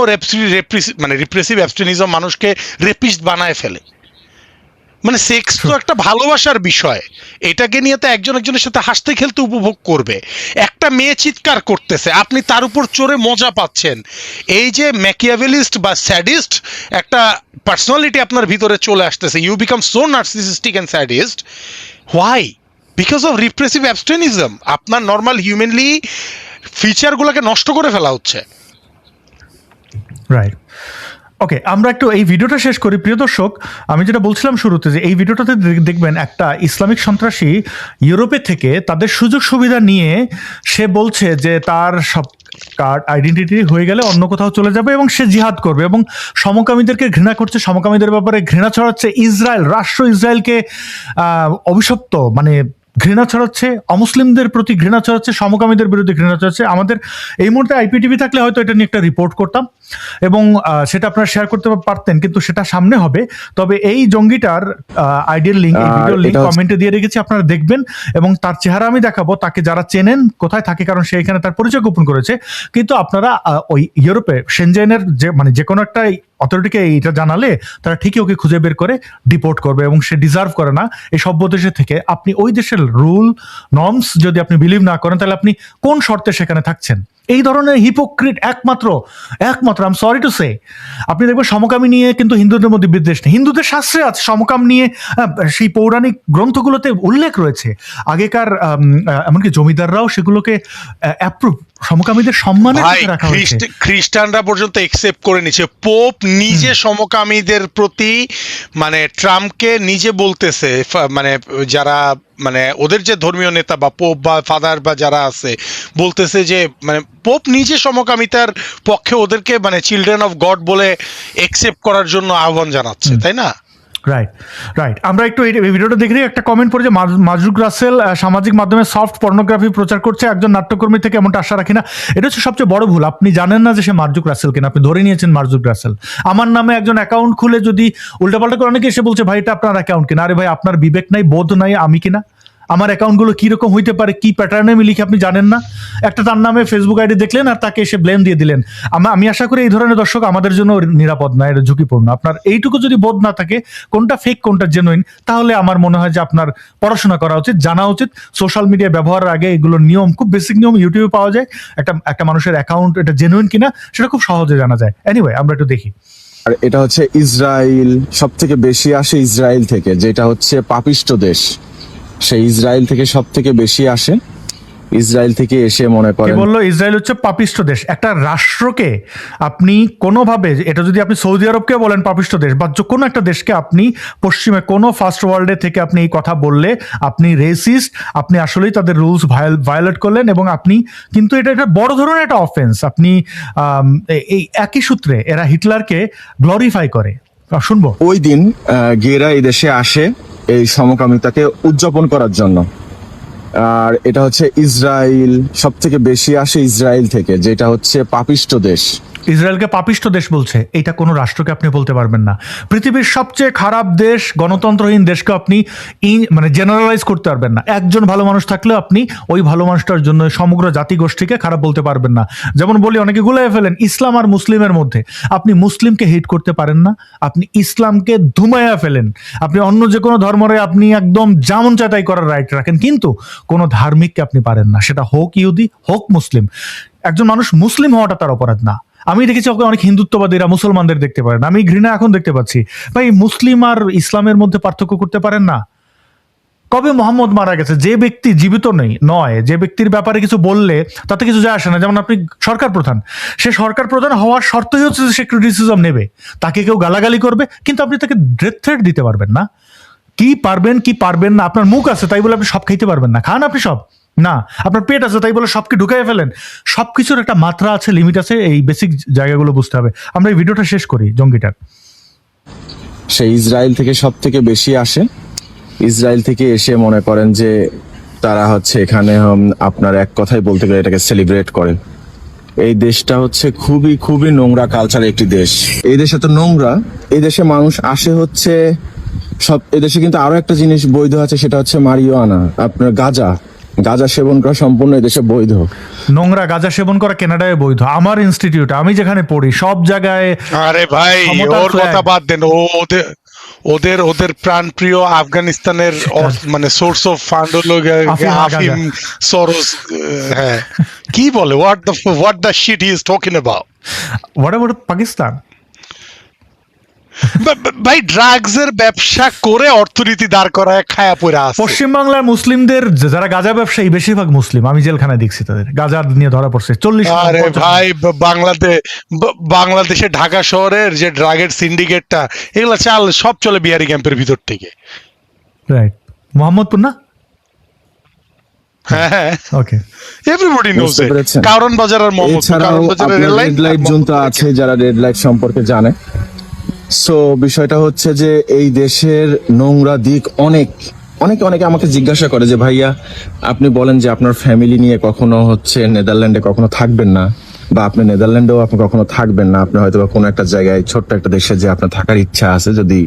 Speaker 2: রিপ্রেসিভ অ্যাবস্টেনিজম মানুষকে রেপিস্ট বানায় ফেলে। মানে সেক্স তো একটা ভালোবাসার বিষয়, এটাকে নিয়ে তো একজনের সাথে হাসতে খেলতে উপভোগ করবে। একটা মেয়ে চিৎকার করতেছে, আপনি তার উপর চড়ে মজা পাচ্ছেন। এই যে ম্যাকিয়াভেলিস্ট বা স্যাডিস্ট একটা পার্সোনালিটি আপনার ভিতরে চলে আসতেছে, you become so narcissistic and sadist. Why? Because of repressive abstinism. আপনার নর্মাল হিউম্যানলি ফিচারগুলোকে নষ্ট করে ফেলা হচ্ছে।
Speaker 1: রাইট। ওকে, আমরা একটু এই ভিডিওটা শেষ করি। প্রিয় দর্শক, আমি যেটা বলছিলাম শুরুতে, যে এই ভিডিওটাতে দেখবেন একটা ইসলামিক সন্ত্রাসী ইউরোপে থেকে তাদের সুযোগ সুবিধা নিয়ে সে বলছে যে তার সব কার্ড আইডেন্টিটি হয়ে গেলে অন্য কোথাও চলে যাবে এবং সে জিহাদ করবে, এবং সমকামীদেরকে ঘৃণা করছে, সমকামীদের ব্যাপারে ঘৃণা ছড়াচ্ছে, ইসরায়েল রাষ্ট্র ইসরায়েলকে অভিশপ্ত মানে ঘৃণা ছড়াচ্ছে, অমুসলিমদের প্রতি ঘৃণা ছড়াচ্ছে, সমকামীদের বিরুদ্ধে ঘৃণা ছড়াচ্ছে। আমাদের এই মুহূর্তে আইপিটিভি থাকলে হয়তো এটা নিয়ে একটা রিপোর্ট করতাম এবং সেটা আপনারা শেয়ার করতে পারতেন, কিন্তু সেটা সামনে হবে। তবে এই জঙ্গিটার আইডিয়ার লিঙ্ক, এই ভিডিওর লিঙ্ক কমেন্টে দিয়ে রেখেছি, আপনারা দেখবেন এবং তার চেহারা আমি দেখাবো। তাকে যারা চেনেন কোথায় থাকে, কারণ সে এখানে তার পরিচয় গোপন করেছে, কিন্তু আপনারা ওই ইউরোপে সেনজেনের যে কোনো একটা অথরিটিকে এইটা জানালে তারা ঠিকই ওকে খুঁজে বের করে ডিপোর্ট করবে, এবং সে ডিজার্ভ করে না এই সভ্য দেশে থেকে। আপনি ওই দেশের রুল নর্মস যদি আপনি বিলিভ না করেন, তাহলে আপনি কোন শর্তে সেখানে থাকছেন? এই ধরনের হিপোক্রিট একমাত্র I am sorry to say. আপনি দেখবেন সমকামী নিয়ে কিন্তু হিন্দুদের মধ্যে বিদ্বেষ নেই, হিন্দুদের শাস্ত্রে আছে সমকাম নিয়ে, সেই পৌরাণিক গ্রন্থগুলোতে উল্লেখ রয়েছে। আগেকার এমনকি জমিদাররাও সেগুলোকে অ্যাপ্রুভ, সমকামীদের সম্মানের
Speaker 2: ভাই,
Speaker 1: সাথে রাখা হয়েছে।
Speaker 2: খ্রিস্টানরা পর্যন্ত একসেপ্ট করে নিচ্ছে। পোপ নিজে সমকামীদের প্রতি মানে ট্রাম্পকে নিজে বলতেছে, মানে যারা মানে ওদের যে ধর্মীয় নেতা বা পোপ বা ফাদার বা যারা আছে বলতেছে যে মানে পোপ নিজে সমকামিতার পক্ষে ওদেরকে মানে চিলড্রেন অফ গড বলে একসেপ্ট করার জন্য আহ্বান জানাচ্ছে, তাই না?
Speaker 1: Right right. আমরা একটু এই ভিডিওটা দেখে একটা কমেন্ট পড়ে যে মাজরুক রাসেল সামাজিক মাধ্যমে সফট পর্নোগ্রাফি প্রচার করছে, একজন নাট্যকর্মী থেকে এমনটা আশা রাখি না। এটা হচ্ছে সবচেয়ে বড় ভুল। আপনি জানেন না যে সে মার্জুক রাসেল কিনা, আপনি ধরে নিয়েছেন মার্জুক রাসেল। আমার নামে একজন অ্যাকাউন্ট খুলে যদি উল্টাপাল্টা করে, অনেকে এসে বলছে ভাই এটা আপনার অ্যাকাউন্ট কিনা। আরে ভাই, আপনার বিবেক নাই, বোধ নাই, আমি কিনা? আমার অ্যাকাউন্টগুলো কিরকম হইতে পারে, কি প্যাটার্নে আমি লিখে, আপনি জানেন না? একটা তার নামে ফেসবুক আইডি দেখলেন আর তাকে এসে ব্লেম দিয়ে দিলেন। আমি আশা করি এই ধরনের দর্শক আমাদের জন্য নিরাপদ না, এটা ঝুঁকিপূর্ণ। আপনার এইটুকু যদি বোধ না থাকে কোনটা ফেক কোনটা জেনুইন, তাহলে আমার মনে হয় যে আপনার পড়াশোনা করা উচিত, জানা উচিত। সোশ্যাল মিডিয়া ব্যবহারের আগে এগুলোর নিয়ম, খুব বেসিক নিয়ম ইউটিউবে পাওয়া যায়। একটা মানুষের অ্যাকাউন্ট এটা জেনুইন কিনা সেটা খুব সহজে জানা যায়। এনিওয়ে, আমরা একটু দেখি।
Speaker 4: আর এটা হচ্ছে ইসরায়েল, সব থেকে বেশি আসে ইসরায়েল থেকে, যেটা হচ্ছে পাপিষ্ট দেশ। সেই ইসরায়েল থেকে সব থেকে বেশি আসে। ইসরায়েল থেকে এসে মনে
Speaker 1: কে
Speaker 4: করেন,
Speaker 1: বললো ইসরায়েল হচ্ছে পাপিষ্ট দেশ? একটা রাষ্ট্রকে আপনি কোনোভাবে, এটা যদি আপনি সৌদি আরবকে বলেন পাপিষ্ট দেশ, বা কোনো একটা দেশকে আপনি পশ্চিমে কোনো ফার্স্ট ওয়ার্ল্ডে থেকে আপনি এই কথা বললে আপনি রেসিস্ট, আপনি আসলেই তাদের রুলস ভায়োলেট করলেন, এবং আপনি কিন্তু এটা বড় ধরনের একটা অফেন্স। আপনি এই একই সূত্রে এরা হিটলারকে গ্লোরিফাই করে। শুনবো।
Speaker 4: ওই দিন গেরা এই দেশে আসে এই সমকামিতাকে উদযাপন করার জন্য। আর এটা হচ্ছে ইসরায়েল, সব থেকে বেশি আসে ইসরায়েল থেকে, যেটা হচ্ছে পাপিষ্ট দেশ।
Speaker 1: ইসরায়েলকে পাপিষ্ট দেশ বলছে, এটা কোনো রাষ্ট্রকে আপনি বলতে পারবেন না। পৃথিবীর সবচেয়ে খারাপ দেশ, গণতন্ত্রহীন দেশকে আপনি মানে জেনারেলাইজ করতে পারবেন না। একজন ভালো মানুষ থাকলেও আপনি ওই ভালো মানুষটার জন্য সমগ্র জাতিগোষ্ঠীকে খারাপ বলতে পারবেন না। যেমন বলি, অনেকে গুলিয়ে ফেলেন ইসলাম আর মুসলিমের মধ্যে। আপনি মুসলিমকে হেট করতে পারেন না, আপনি ইসলামকে ধুমাইয়া ফেলেন। আপনি অন্য যে কোনো ধর্মরে আপনি একদম যেমন চায় তাই করার রাইট রাখেন, কিন্তু কোনো ধার্মিককে আপনি পারেন না, সেটা হোক ইহুদি হোক মুসলিম। একজন মানুষ মুসলিম হওয়াটা তার অপরাধ না। আমি দেখেছি অনেক হিন্দুত্ববাদীরা মুসলমানদের দেখতে পারেন, আমি ঘৃণা এখন দেখতে পাচ্ছি। ভাই, মুসলিম আর ইসলামের মধ্যে পার্থক্য করতে পারেন না? কবে মোহাম্মদ মারা গেছে, যে ব্যক্তি জীবিত নয়, যে ব্যক্তির ব্যাপারে কিছু বললে তাতে কিছু যায় আসে না। যেমন আপনি সরকার প্রধান, সে সরকার প্রধান হওয়ার শর্তই হচ্ছে যে সে ক্রিটিসিজম নেবে, তাকে কেউ গালাগালি করবে, কিন্তু আপনি তাকে ডেথ থ্রেট দিতে পারবেন না। কি পারবেন কি পারবেন না, আপনার মুখ আছে তাই বলে আপনি সব খাইতে পারবেন না। খান আপনি সব না, আপনার পেট আছে তাই বলে সবকে ঢুকাই ফেলেন। সবকিছুর একটা মাত্রা আছে, লিমিট আছে, এই বেসিক জায়গাগুলো বুঝতে হবে। আমরা এই ভিডিওটা শেষ করি জঙ্গিটার।
Speaker 4: সেই ইসরায়েল থেকে সব থেকে বেশি আসে। ইসরায়েল থেকে এসে মনে করেন যে তারা হচ্ছে এখানে আপনার এক কথায় বলতে গেলে এটাকে সেলিব্রেট করে। এই দেশটা হচ্ছে খুবই খুবই নোংরা কালচারের একটি দেশ। এই দেশে তো নোংরা, এই দেশে মানুষ আসে হচ্ছে সব। এদেশে কিন্তু আরো একটা জিনিস বৈধ আছে, সেটা হচ্ছে মারিওয়ানা, আপনার গাঁজা সেবন করা সম্পূর্ণ এদেশে বৈধ।
Speaker 1: নোংরা গাঁজা সেবন করা কানাডায় বৈধ। আমার ইনস্টিটিউট, আমি যেখানে পড়ি, সব জায়গায়।
Speaker 2: আরে ভাই, ওর কথা বাদ দেন। ওদের প্রাণপ্রিয় আফগানিস্তানের মানে সোর্স অফ ফান্ড হলো আফিম সরোস। হ্যাঁ, কি বলে, what the shit he is talking about?
Speaker 1: What about Pakistan?
Speaker 2: ভাই ড্রাগসের ব্যবসা করে অর্থনীতি দাঁড় করায় খায়া পড়া আছে।
Speaker 1: পশ্চিমবাংলার মুসলিমদের যারা গাঁজা ব্যবসায়ী বেশিরভাগ মুসলিম, আমি জেলখানায় দেখছি তাদের গাঁজা নিয়ে ধরা পড়ছে 40।
Speaker 2: আরে ভাই বাংলাদেশে ঢাকা শহরের যে ড্রাগের সিন্ডিকেটটা, এগুলা সব চলে বিহারি ক্যাম্পের ভিতর থেকে।
Speaker 1: রাইট, মোহাম্মদপুর না?
Speaker 2: হ্যাঁ,
Speaker 1: ওকে,
Speaker 2: এভরিবডি নোজ
Speaker 4: বুঝতে
Speaker 2: ইট।
Speaker 4: পেরেছেন?
Speaker 2: কারণ বাজার আর মোহাম্মদপুর,
Speaker 4: এছাড়াও
Speaker 2: কারণ বাজারের
Speaker 4: আপনার
Speaker 2: rail line,
Speaker 4: red light zone তো আছে, যারা রেড লাইট সম্পর্কে জানে। সো বিষয়টা হচ্ছে যে এই দেশের নোংরা দিক অনেকে আমাকে জিজ্ঞাসা করে যে ভাইয়া আপনি বলেন যে আপনার ফ্যামিলি নিয়ে কখনো হচ্ছে নেদারল্যান্ডে কখনো থাকবেন না, বা আপনি নেদারল্যান্ডেও আপনি কখনো থাকবেন না, আপনি হয়তো বা কোনো একটা জায়গায় ছোট্ট একটা দেশে যে আপনার থাকার ইচ্ছা আছে যদি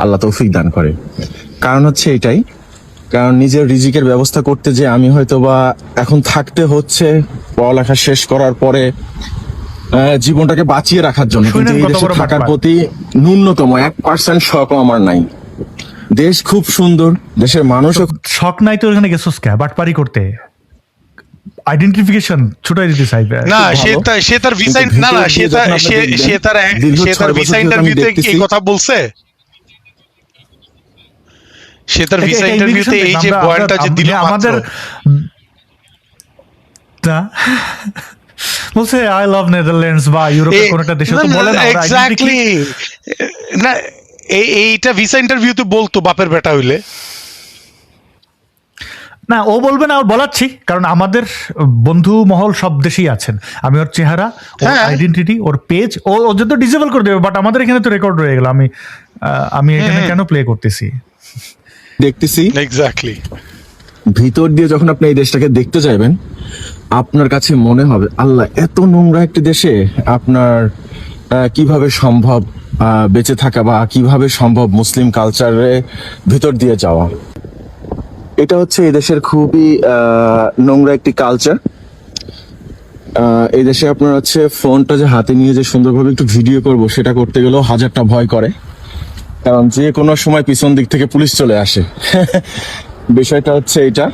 Speaker 4: আল্লাহ তৌফিক দান করে। কারণ হচ্ছে এটাই, কারণ নিজের রিজিকের ব্যবস্থা করতে যে আমি হয়তো বা এখন থাকতে হচ্ছে পড়ালেখা শেষ করার পরে জীবনটাকে বাঁচিয়ে রাখার জন্য, কিন্তু এই
Speaker 1: কত
Speaker 4: দেশে
Speaker 1: বড়
Speaker 4: থাকার
Speaker 1: বাটপার।
Speaker 4: প্রতি ন্যূনতম 1% শখও আমার নাই। দেশ খুব সুন্দর, দেশের মানুষও
Speaker 1: শখ নাই তো ওখানে গেছোস কে বাটপারি করতে? আইডেন্টিফিকেশন ছুটাই দিতে চাইবে।
Speaker 2: না,
Speaker 4: ভালো।
Speaker 2: সে তার ভিসা,
Speaker 4: কিন্তু
Speaker 2: না
Speaker 4: ভিতরে গিয়ে যখন আপনি দেখবেন, দীর্ঘ
Speaker 2: সে
Speaker 4: 6
Speaker 2: তার
Speaker 4: বছর
Speaker 2: ভিসা
Speaker 4: ধরে আমি
Speaker 2: ইন্টারভিউতে
Speaker 4: দেখতেছি।
Speaker 2: এই কথা বলছে। সে তার ভিসা
Speaker 1: এটা
Speaker 2: ইন্টারভিউতে
Speaker 1: immigration
Speaker 2: এই যে
Speaker 1: আমরা-
Speaker 2: বয়ানটা যে দিল
Speaker 1: আমাদের না, বলছে আই লাভ নেদারল্যান্ডস বা ইউরোপের কোন একটা দেশে, তো বলে না ওরা identity
Speaker 2: এক্স্যাক্টলি না, এইটা ভিসা ইন্টারভিউতে বলতো বাপের বেটা হইলে।
Speaker 1: না, ও বলবে না, ওর বলাচ্ছি, কারণ আমাদের বন্ধু মহল সব দেশেই আছেন। আমি ওর চেহারা, ওর
Speaker 2: হ্যাঁ।
Speaker 1: আইডেন্টিটি, ওর পেজ ও যদি ডিসেবল করে দেবে, বাট আমাদের এখানে তো রেকর্ড রয়ে গেল। আমি এখানে কেন প্লে করতেছি?
Speaker 4: দেখতেছি
Speaker 2: এক্স্যাক্টলি।
Speaker 4: ভিতর দিয়ে যখন আপনি এই দেশটাকে দেখতে যাবেন, আপনার কাছে মনে হবে আল্লাহ এত নোংরা একটি দেশে আপনার কিভাবে সম্ভব বেঁচে থাকা, বা কিভাবে সম্ভব মুসলিম কালচারে ভিতর দিয়ে যাওয়া। এটা হচ্ছে এই দেশের খুবই নোংরা একটি কালচার। এই দেশে আপনার হচ্ছে ফোনটা যে হাতে নিয়ে যে সুন্দরভাবে একটু ভিডিও করব, সেটা করতে গেলেও হাজারটা ভয় করে, কারণ যে কোনো সময় পিছন দিক থেকে পুলিশ চলে আসে। বিষয়টা হচ্ছে এটা।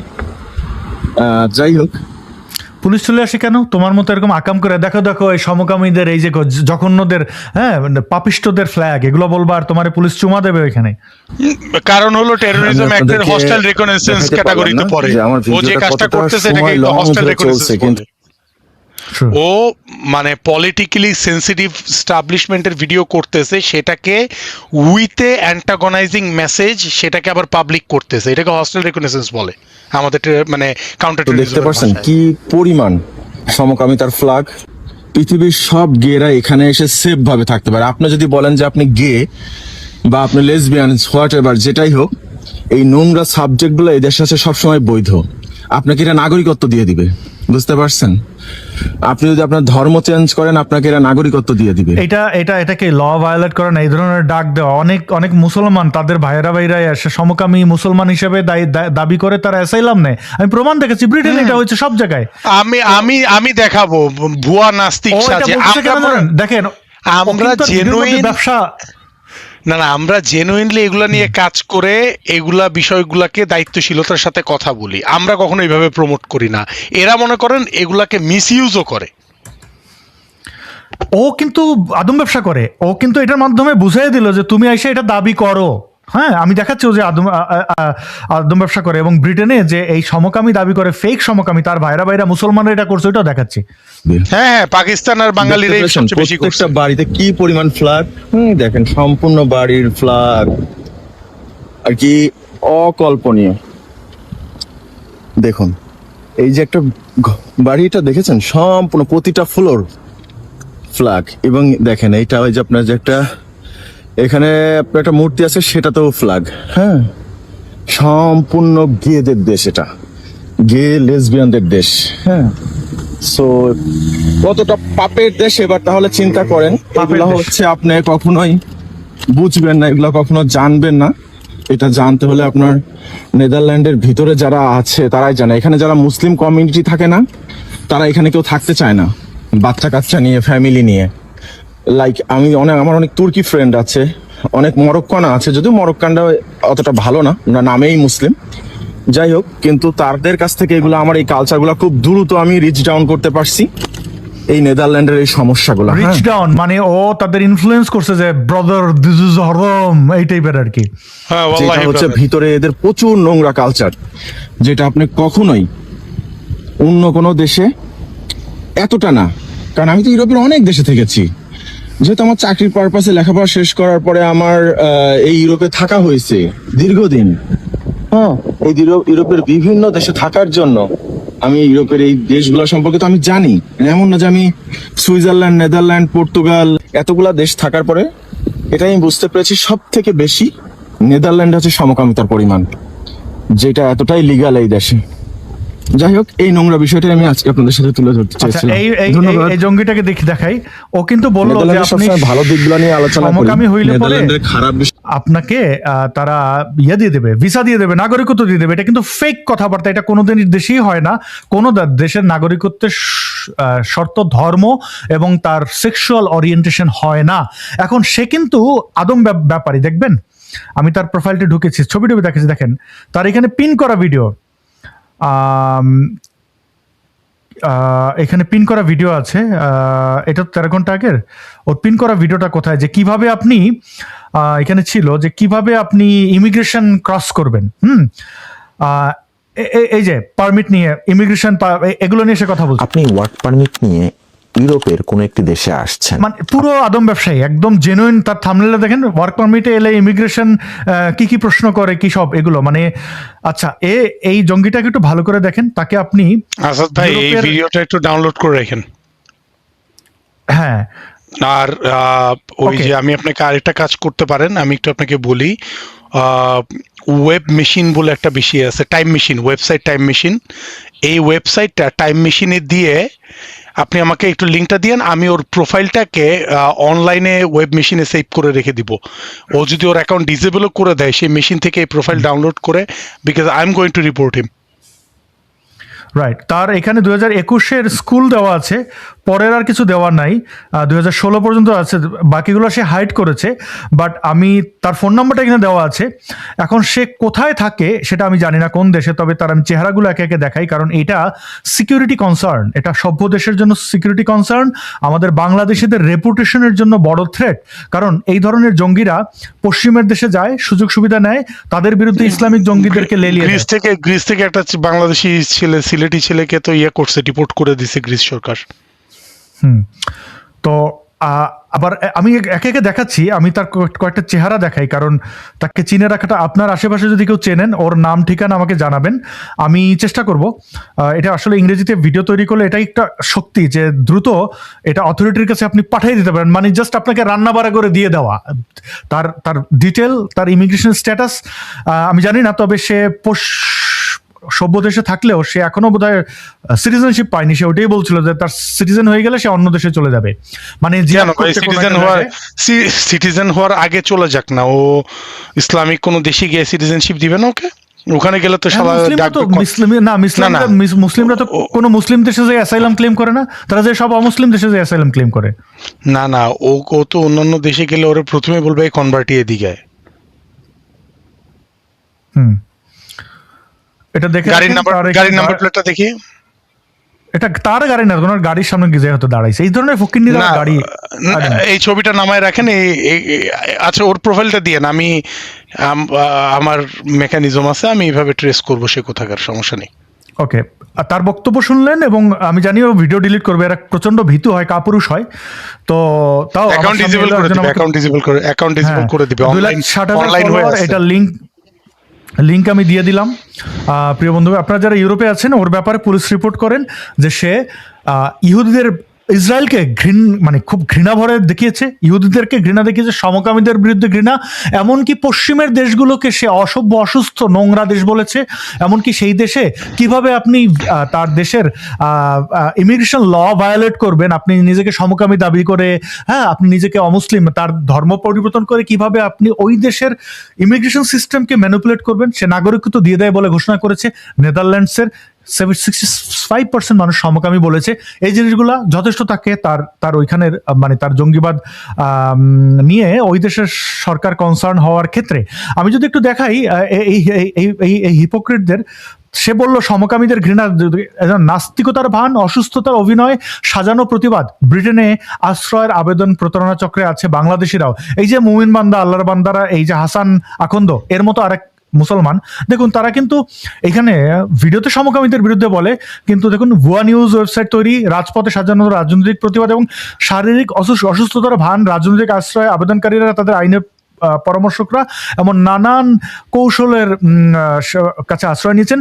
Speaker 4: যাই হোক,
Speaker 1: পুলিশ চলে আসে কেন? তোমার মতো এরকম আকাম করে দেখো দেখো এই সমকামীদের, এই যে জঘন্যদের, হ্যাঁ পাপিষ্টদের ফ্ল্যাগ, এগুলো বলবা আর তোমার পুলিশ চুমা দেবে ওইখানে?
Speaker 2: কারণ হলো টেরোরিজম
Speaker 4: আমি
Speaker 2: অ্যাক্টের
Speaker 4: আপনাদেরকে
Speaker 2: হস্টাইল রিকগনিশন্স
Speaker 4: দেখাতে
Speaker 2: ক্যাটাগরিতে
Speaker 4: পারলাম না
Speaker 2: পড়ে।
Speaker 4: যে আমার
Speaker 2: ও যে
Speaker 4: ভিডিওটা
Speaker 2: কাজটা
Speaker 4: কতটা
Speaker 2: করতেছে
Speaker 4: সময়
Speaker 2: এটাকে
Speaker 4: long
Speaker 2: হস্টাইল
Speaker 4: ধরে
Speaker 2: রিকগনিশন্স
Speaker 4: চলছে, কিন্তু
Speaker 2: ও মানে পলিটিক্যালি সেন্সিটিভ স্টাবলিশমেন্টের ভিডিও করতেছে, সেটাকে উইথে অ্যান্টাগনাইজিং মেসেজ সেটাকে আবার পাবলিক করতেছে, এটাকে হস্টাইল রিকগনিশন্স বলে আমাদের মানে কাউন্টার
Speaker 4: তো দেখতে পাচ্ছেন কি পরিমাণ সমকামিতার ফ্ল্যাগ। পৃথিবীর সব গেরা এখানে এসে সেফ ভাবে থাকতে পারে। আপনি যদি বলেন যে আপনি গে বা আপনি লেসবিয়ান, হোয়াট এভার, যেটাই হোক, এই নোংরা সাবজেক্ট গুলো এই দেশে আছে সবসময় বৈধ। আপনাকে এটা নাগরিকত্ব দিয়ে দিবে, বুঝতে পারছেন? আপনি যদি আপনার ধর্ম চেঞ্জ করেন, আপনাকে এরা নাগরিকত্ব দিয়ে দিবে।
Speaker 1: এটাকে ল ভায়োলেট করে না, এই ধরনের ডাক দেওয়া। অনেক মুসলমান তাদের ভাইরা এসে সমকামী মুসলমান হিসেবে দাবি করে, তারা অ্যাসাইলাম নেয়। আমি প্রমাণ দেখেছি, ব্রিটেনে এটা হচ্ছে সব জায়গায়।
Speaker 2: আমি দেখাবো ভুয়া নাস্তিক
Speaker 1: ও এটা
Speaker 2: সাজে।
Speaker 1: বলছে কেন জানেন? দেখেন,
Speaker 2: আমরা জেনুইন
Speaker 1: ব্যবসা
Speaker 2: না, আমরা জেনুইনলি এগুলা নিয়ে কাজ করে এগুলা বিষয়গুলাকে দায়িত্বশীলতার সাথে কথা বলি। আমরা কখনো এইভাবে প্রমোট করি না। এরা মনে করেন এগুলাকে মিসইউজও করে।
Speaker 1: ও কিন্তু আদম ব্যবসা করে। ও কিন্তু এটার মাধ্যমে বুঝাই দিল যে তুমি এসে এটা দাবি করো। হ্যাঁ, আমি দেখাচ্ছি ও যে আদম ব্যবসা করে, এবং ব্রিটেনে যে এই সমকামী দাবি করে, ফেক সমকামী, তার ভাইরা মুসলমানরা এটা করছে, ওইটাও দেখাচ্ছি।
Speaker 2: হ্যাঁ, পাকিস্তান আর বাঙালিরা
Speaker 4: দেখতে
Speaker 2: সবচেয়ে বেশি করছে।
Speaker 4: প্রত্যেকটা বাড়িতে কি পরিমাণ ফ্ল্যাগ, দেখেন সম্পূর্ণ বাড়ির ফ্ল্যাগ, আর কি অকল্পনীয়। দেখুন এই যে একটা বাড়িটা দেখেছেন, সম্পূর্ণ প্রতিটা ফ্লোর ফ্ল্যাগ। এবং দেখেন এইটা ওই যে আপনার যে একটা এখানে আপনার একটা মূর্তি আছে, সেটাতেও ফ্ল্যাগ। হ্যাঁ, সম্পূর্ণ গেদের দেশ, এটা গে লেসবিয়ানদের দেশ। হ্যাঁ, সো কতটা পাপের দেশ এবার তাহলে চিন্তা করেন।
Speaker 1: পাপের
Speaker 4: এগুলো
Speaker 1: দেশ।
Speaker 4: হচ্ছে আপনি কখনোই বুঝবেন না, এগুলো কখনো জানবেন না। এটা জানতে হলে আপনার নেদারল্যান্ডের ভিতরে যারা আছে তারাই জানে। এখানে যারা মুসলিম কমিউনিটি থাকে না, তারা এখানে কেউ থাকতে চায় না বাচ্চা কাচ্চা নিয়ে, ফ্যামিলি নিয়ে। লাইক আমার অনেক তুর্কি ফ্রেন্ড আছে, অনেক মরক্কান আছে, যদিও মরক্কানরা অতটা ভালো না, ওরা নামেই মুসলিম। যাই হোক, কিন্তু তাদের কাছ থেকে এগুলো আমার এই কালচারগুলো খুব দ্রুত আমি রিচ ডাউন করতে পারছি। এই নেদারল্যান্ডের এই সমস্যাগুলো।
Speaker 1: রিচ ডাউন মানে ও তাদের ইনফ্লুয়েন্স করছে যে ব্রাদার দিস ইজ হরম, এই টাইপের আর কি।
Speaker 2: হ্যাঁ
Speaker 4: যেটা
Speaker 2: ওয়াল্লাহি
Speaker 4: হচ্ছে
Speaker 2: brother।
Speaker 4: ভিতরে এদের প্রচুর নোংরা কালচার, যেটা আপনি কখনোই অন্য কোনো দেশে এতটা না। কারণ আমি তো ইউরোপের অনেক দেশে থেকেছি, যেহেতু আমার চাকরির পারপাসে লেখাপড়া শেষ করার পরে আমার এই ইউরোপে থাকা হয়েছে দীর্ঘদিন। হ্যাঁ, এই ইউরোপের বিভিন্ন দেশে থাকার জন্য আমি ইউরোপের এই দেশগুলো সম্পর্কে তো আমি জানি। এমন না যে আমি সুইজারল্যান্ড, নেদারল্যান্ড, পর্তুগাল এতগুলা দেশ থাকার পরে এটা আমি বুঝতে পেরেছি সব থেকে বেশি নেদারল্যান্ড হচ্ছে সমকামিতার পরিমাণ, যেটা এতটাই লিগাল এই দেশে। যাই হোক, এই নোংরা বিষয়টা আমি আজকে আপনাদের সাথে তুলে ধরতে
Speaker 1: আচ্ছা,
Speaker 4: চাইছিলাম।
Speaker 1: এই এই জঙ্গিটাকে দেখাই। ও কিন্তু বললো যে
Speaker 4: নেদারল্যান্ডের
Speaker 1: আপনি
Speaker 4: সবসময় ভালো দিকগুলো নিয়ে আলোচনা করি,
Speaker 1: সমকামী হইলে পরে
Speaker 4: নেদারল্যান্ডের খারাপ বিষয়
Speaker 1: আপনাকে তারা ইয়ে দিয়ে দেবে, ভিসা দিয়ে দেবে, নাগরিকত্ব দিয়ে দেবে। এটা কিন্তু ফেক কথাবার্তা, এটা কোনোদিন দেশেই হয় না। কোনো দেশের নাগরিকত্বের শর্ত ধর্ম এবং তার সেক্সুয়াল ওরিয়েন্টেশন হয় না। এখন সে কিন্তু আদম ব্যাপারী, দেখবেন আমি তার প্রোফাইলটি ঢুকেছি, ছবি দেখেছি, দেখেন তার এখানে পিন করা ভিডিও, এখানে পিন করা ভিডিও আছে, এটা 13 ঘন্টা আগের। ওর পিন করা ভিডিওটা কোথায়, যে কিভাবে আপনি এখানে ছিল যে কিভাবে আপনি ইমিগ্রেশন ক্রস করবেন। এই যে পারমিট নিয়ে ইমিগ্রেশন, এগুলো নিয়ে সে কথা বলছে।
Speaker 5: আপনি ওয়ার্ক পারমিট নিয়ে ইউরোপের কোন একটি দেশে আসছেন,
Speaker 1: মানে পুরো আদম ব্যবসায়ী, একদম জেনুইন। তার থাম্বনেলে দেখেন ওয়ার্ক পারমিটে এলে ইমিগ্রেশন কি কি প্রশ্ন করে, কি সব এগুলো মানে। আচ্ছা, এই জঙ্গিটাকে একটু ভালো করে দেখেন, তাকে আপনি
Speaker 2: আসাদ ভাই এই
Speaker 1: ইউরোপের-
Speaker 2: ভিডিওটা একটু ডাউনলোড করে রাখেন।
Speaker 1: হ্যাঁ
Speaker 2: আর ওই
Speaker 1: Okay.
Speaker 2: যে আমি আপনাকে আরেকটা কাজ করতে পারেন, আমি একটু আপনাকে বলি। ওয়েব মেশিন বলে একটা বিষয় আছে, time machine website, time machine. এই ওয়েবসাইটটা টাইম মেশিনে দিয়ে আপনি আমাকে একটু লিঙ্কটা দিয়েন, আমি ওর প্রোফাইলটাকে অনলাইনে ওয়েব মেশিনে সেভ করে রেখে দিব। ও যদি ওর অ্যাকাউন্ট ডিসেবলও করে দেয়, সেই মেশিন থেকে এই প্রোফাইল ডাউনলোড করে, because I am going to report him.
Speaker 1: Right, তার এখানে 2021-এর স্কুল দেওয়া আছে, পরের আর কিছু দেওয়া নাই। 2016 পর্যন্ত আছে, বাকিগুলো সে হাইড করেছে। বাট আমি তার ফোন নাম্বারটা এখানে দেওয়া আছে। এখন সে কোথায় থাকে সেটা আমি জানি না, কোন দেশে, তবে তার আমি চেহারাগুলো একে একে দেখাই, কারণ এটা সিকিউরিটি কনসার্ন, এটা সভ্য দেশের জন্য সিকিউরিটি কনসার্ন, আমাদের বাংলাদেশিদের রেপুটেশনের জন্য বড় থ্রেট। কারণ এই ধরনের জঙ্গিরা পশ্চিমের দেশে যায়, সুযোগ সুবিধা নেয়, তাদের বিরুদ্ধে ইসলামিক জঙ্গিদেরকে লেলিয়ে দেয়।
Speaker 2: গ্রিস থেকে একটা বাংলাদেশি ছেলে, সিলেটি ছেলেকে তো করছে, ডিপোর্ট করে দিছে গ্রিস সরকার।
Speaker 1: তো আবার আমি একে একে দেখাচ্ছি, আমি তার কয়েকটা চেহারা দেখাই, কারণ তাকে চিনে রাখাটা, আপনার আশেপাশে যদি কেউ চেনেন, ওর নাম ঠিকানা আমাকে জানাবেন, আমি চেষ্টা করব। এটা আসলে ইংরেজিতে ভিডিও তৈরি করলে এটাই একটা শক্তি, যে দ্রুত এটা অথরিটির কাছে আপনি পাঠিয়ে দিতে পারেন, মানে জাস্ট আপনাকে রান্না বাড়া করে দিয়ে দেওয়া। তার ডিটেল, তার ইমিগ্রেশন স্ট্যাটাস আমি জানি না, তবে সে সভ্য দেশে থাকলেও সে এখনো বোধহয় সিটিজেনশিপ পায়নি। সে ওটাই বলছিল যে তার সিটিজেন হয়ে গেলে সে অন্য দেশে চলে যাবে, মানে
Speaker 2: সিটিজেন হওয়ার আগে চলে যাক না, ও ইসলামিক কোন দেশে গিয়ে সিটিজেনশিপ দিবে না ওকে? ওখানে গেলে তো
Speaker 1: মুসলিমরা তো কোনো মুসলিম দেশে যে অ্যাসাইলাম ক্লেম করে না, তারা যে সব অমুসলিম দেশে যে অ্যাসাইলাম ক্লেম করে।
Speaker 2: না ও তো অন্যান্য দেশে গেলে ওরা প্রথমে বলবে কনভার্টি এদিকে।
Speaker 1: এটা দেখে
Speaker 2: গাড়ির নাম্বার প্লেটটা দেখি।
Speaker 1: এটা তার গাড়ি না, ওনার গাড়ির সামনে গিয়ে হয়তো দাঁড়াইছে। এই ধরনের ফকিন্নিরা গাড়ি।
Speaker 2: এই ছবিটা নামায় রাখেন। আচ্ছা, ওর প্রোফাইলটা দিয়ে আমি আমার মেকানিজম আছে, আমি এইভাবে ট্রেস করবো সে কোথাকার, সমস্যা নেই।
Speaker 1: ওকে, তার বক্তব্য শুনলেন, এবং আমি জানি ও ভিডিও ডিলিট করবে, এরা প্রচন্ড ভীতু হয়, কাপুরুষ হয়। তো তাও
Speaker 2: অ্যাকাউন্ট ডিসেবল করে দিবে, অনলাইন হয়ে আছে।
Speaker 1: এটা লিঙ্ক আমি দিয়ে দিলাম। প্রিয় বন্ধু, আপনারা যারা ইউরোপে আছেন, ওর ব্যাপারে পুলিশ রিপোর্ট করেন যে সে ইহুদিদের, ইসরায়েলকে মানে খুব ঘৃণা ভরে দেখিয়েছে, ইহুদিদেরকে ঘৃণা দেখিয়েছে, সমকামীদের বিরুদ্ধে ঘৃণা, এমনকি পশ্চিমের দেশগুলোকে সে অসভ্য, অসুস্থ, নোংরা দেশ বলেছে। এমনকি সেই দেশে কিভাবে আপনি তার দেশের ইমিগ্রেশন ল ভায়োলেট করবেন, আপনি নিজেকে সমকামী দাবি করে, হ্যাঁ, আপনি নিজেকে অমুসলিম, তার ধর্ম পরিবর্তন করে কিভাবে আপনি ওই দেশের ইমিগ্রেশন সিস্টেমকে ম্যানিপুলেট করবেন, সে নাগরিকত্ব দিয়ে দেয় বলে ঘোষণা করেছে। নেদারল্যান্ডসের 65% মানুষ সমকামী বলেছে। এই জিনিসগুলা যথেষ্ট তাকে তার ওইখানের মানে তার জঙ্গিবাদ নিয়ে ওই দেশের সরকার কনসার্ন হওয়ার ক্ষেত্রে। আমি যদি একটু দেখাই এই হিপোক্রিটদের, সে বলল সমকামীদের ঘৃণা, নাস্তিকতার ভান, অসুস্থতার অভিনয়, সাজানো প্রতিবাদ। ব্রিটেনে আশ্রয়ের আবেদন প্রতারণা চক্রে আছে বাংলাদেশিরাও। এই যে মুমিন বান্দা, আল্লাহর বান্দারা, এই যে হাসান আখন্দ এর মতো আরেক মুসলমান, দেখুন তারা কিন্তু এখানে ভিডিওতে সমকামীদের বিরুদ্ধে বলে, কিন্তু দেখুন ভুয়া নিউজ ওয়েবসাইট তৈরি, রাজপথে সাজানো রাজনৈতিক প্রতিবাদ এবং শারীরিক অসুস্থতার ভান, রাজনৈতিক আশ্রয় আবেদনকারীরা তাদের আইনের পরামর্শকরা এমন নানান কৌশলের কাছে আশ্রয় নিয়েছেন।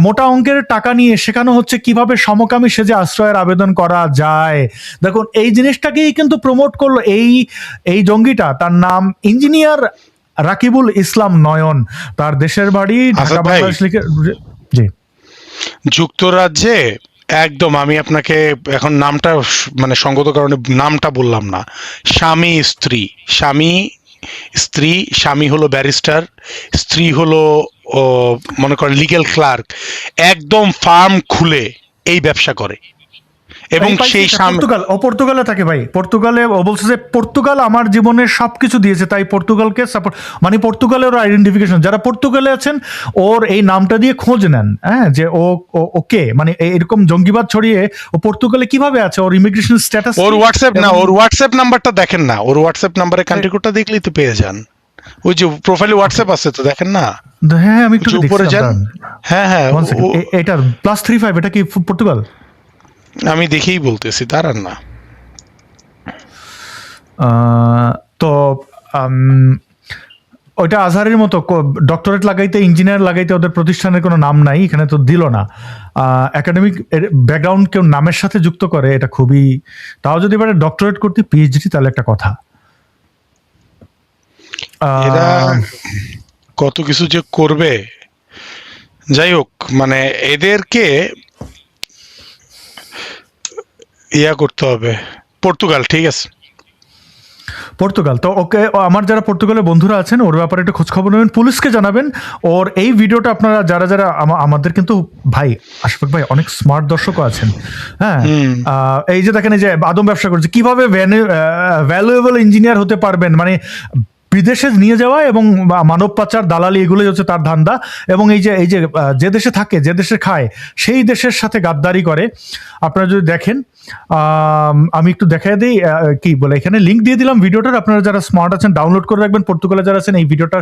Speaker 1: মোটা অঙ্কের টাকা নিয়ে শেখানো হচ্ছে কিভাবে সমকামী সেজে আশ্রয়ের আবেদন করা যায়। দেখুন এই জিনিসটাকেই কিন্তু প্রমোট করলো এই জঙ্গিটা, তার নাম ইঞ্জিনিয়ার রাকিবুল ইসলাম নয়ন, তার দেশের বাড়ি ঢাকা
Speaker 2: ভাই,
Speaker 1: বাংলাদেশ লিখে। জি,
Speaker 2: যুক্তরাজ্যে একদম, আমি আপনাকে এখন নামটা মানে সঙ্গত কারণে নামটা বললাম না, স্বামী স্ত্রী, স্বামী হলো ব্যারিস্টার, স্ত্রী হলো মনে করেন লিগ্যাল ক্লার্ক, একদম ফার্ম খুলে এই ব্যবসা করে। এবং সেই
Speaker 1: পর্তুগালে থাকে ভাই, পর্তুগালে ও বলছে যে পর্তুগাল আমার জীবনে সবকিছু দিয়েছে, তাই পর্তুগালকে সাপোর্ট, মানে পর্তুগালের আইডেন্টিফিকেশন, যারা পর্তুগালে আছেন ওর এই নামটা দিয়ে খোঁজ নেন, হ্যাঁ, যে ওকে মানে এরকম জঙ্গিবাদ ছড়িয়ে ও পর্তুগালে কিভাবে আছে, ওর ইমিগ্রেশন স্ট্যাটাস,
Speaker 2: ওর হোয়াটসঅ্যাপ নাম্বারটা দেখেন না, ওর হোয়াটসঅ্যাপ নাম্বারে কান্ট্রি কোডটা দেখলেই তো পেয়ে যান। ওই যে প্রোফাইলে হোয়াটসঅ্যাপ আছে তো, দেখেন না?
Speaker 1: হ্যাঁ আমি একটু
Speaker 2: উপরে যান। হ্যাঁ,
Speaker 1: এটা +35, এটা কি পর্তুগাল?
Speaker 2: আমি দেখেই বলতেছি, দাঁড়ান না।
Speaker 1: তো ওইটা আজহারের মতো ডক্টরেট লাগাইতে, ইঞ্জিনিয়ার লাগাইতে ওদের প্রতিষ্ঠানের কোনো নাম নাই, এখানে তো দিল না। একাডেমিক ব্যাকগ্রাউন্ড কেউ নামের সাথে যুক্ত করে, এটা খুবই, তাও যদি এবারে ডক্টরেট করতে পিএইচডি তাহলে একটা কথা।
Speaker 2: এরা কত কিছু যে করবে, যাই হোক, মানে এদেরকে ইয়া করতে হবে। পর্তুগাল, ঠিক আছে,
Speaker 1: পর্তুগাল। তো ওকে, আমার যারা পর্তুগালের বন্ধুরা আছেন ওর ব্যাপারে একটু খোঁজখবর নেবেন, পুলিশকে জানাবেন। ওর এই ভিডিওটা আপনারা যারা আমাদের কিন্তু ভাই আশফাক ভাই অনেক স্মার্ট দর্শকও আছেন, হ্যাঁ, এই যে দেখেন এই যে আদম ব্যবসা করছে, কিভাবে ভ্যালুয়েবল ইঞ্জিনিয়ার হতে পারবেন, মানে বিদেশে নিয়ে যাওয়া এবং মানব পাচার, দালালি, এগুলোই হচ্ছে তার ধান্দা। এবং এই যে যে দেশে থাকে, যে দেশে খায়, সেই দেশের সাথে গাদ্দারি করে। আপনারা যদি দেখেন, আমি একটু দেখাই দিই, কি বলে, এখানে লিঙ্ক দিয়ে দিলাম ভিডিওটার, আপনারা যারা স্মার্ট আছেন ডাউনলোড করে রাখবেন। পর্তুগালে যারা আছেন এই ভিডিওটার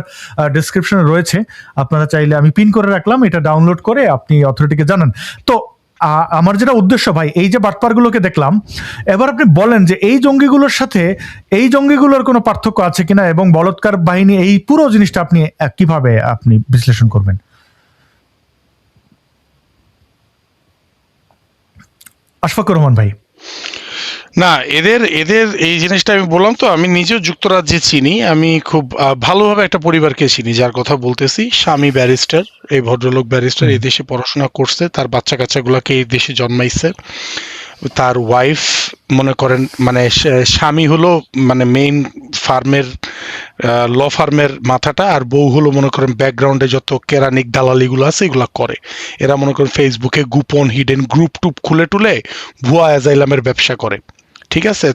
Speaker 1: ডেসক্রিপশনে রয়েছে, আপনারা চাইলে, আমি পিন করে রাখলাম, এটা ডাউনলোড করে আপনি অথরিটিকে জানান। তো আমার যেটা উদ্দেশ্য ভাই, এই যে বাটপারগুলোকে দেখলাম, এবার আপনি বলেন যে এই জঙ্গিগুলোর সাথে এই জঙ্গিগুলোর কোনো পার্থক্য আছে কিনা, এবং বলৎকার বাহিনী, এই পুরো জিনিসটা আপনি কিভাবে আপনি বিশ্লেষণ করবেন? আশফাকুর রহমান ভাই।
Speaker 2: না, এদের এই জিনিসটা আমি বললাম তো, আমি নিজেও যুক্তরাজ্যে চিনি, আমি খুব ভালোভাবে একটা পরিবারকে চিনি যার কথা বলতেছি। স্বামী ব্যারিস্টার, এই ভদ্রলোক ব্যারিস্টার, এই দেশে পড়াশোনা করছে, তার বাচ্চা কাচ্চাগুলোকে এই দেশে জন্মাইছে। তার ওয়াইফ মনে করেন, মানে স্বামী হলো মানে মেইন ফার্মের, ল ফার্মের মাথাটা, আর বউ হলো মনে করেন ব্যাকগ্রাউন্ডে যত কেরানিক দালালিগুলো আছে এগুলো করে। এরা মনে করেন ফেসবুকে গোপন হিডেন গ্রুপ টুপ খুলে টুলে ভুয়া অ্যাজাইলামের ব্যবসা করে, ঠিক আছে?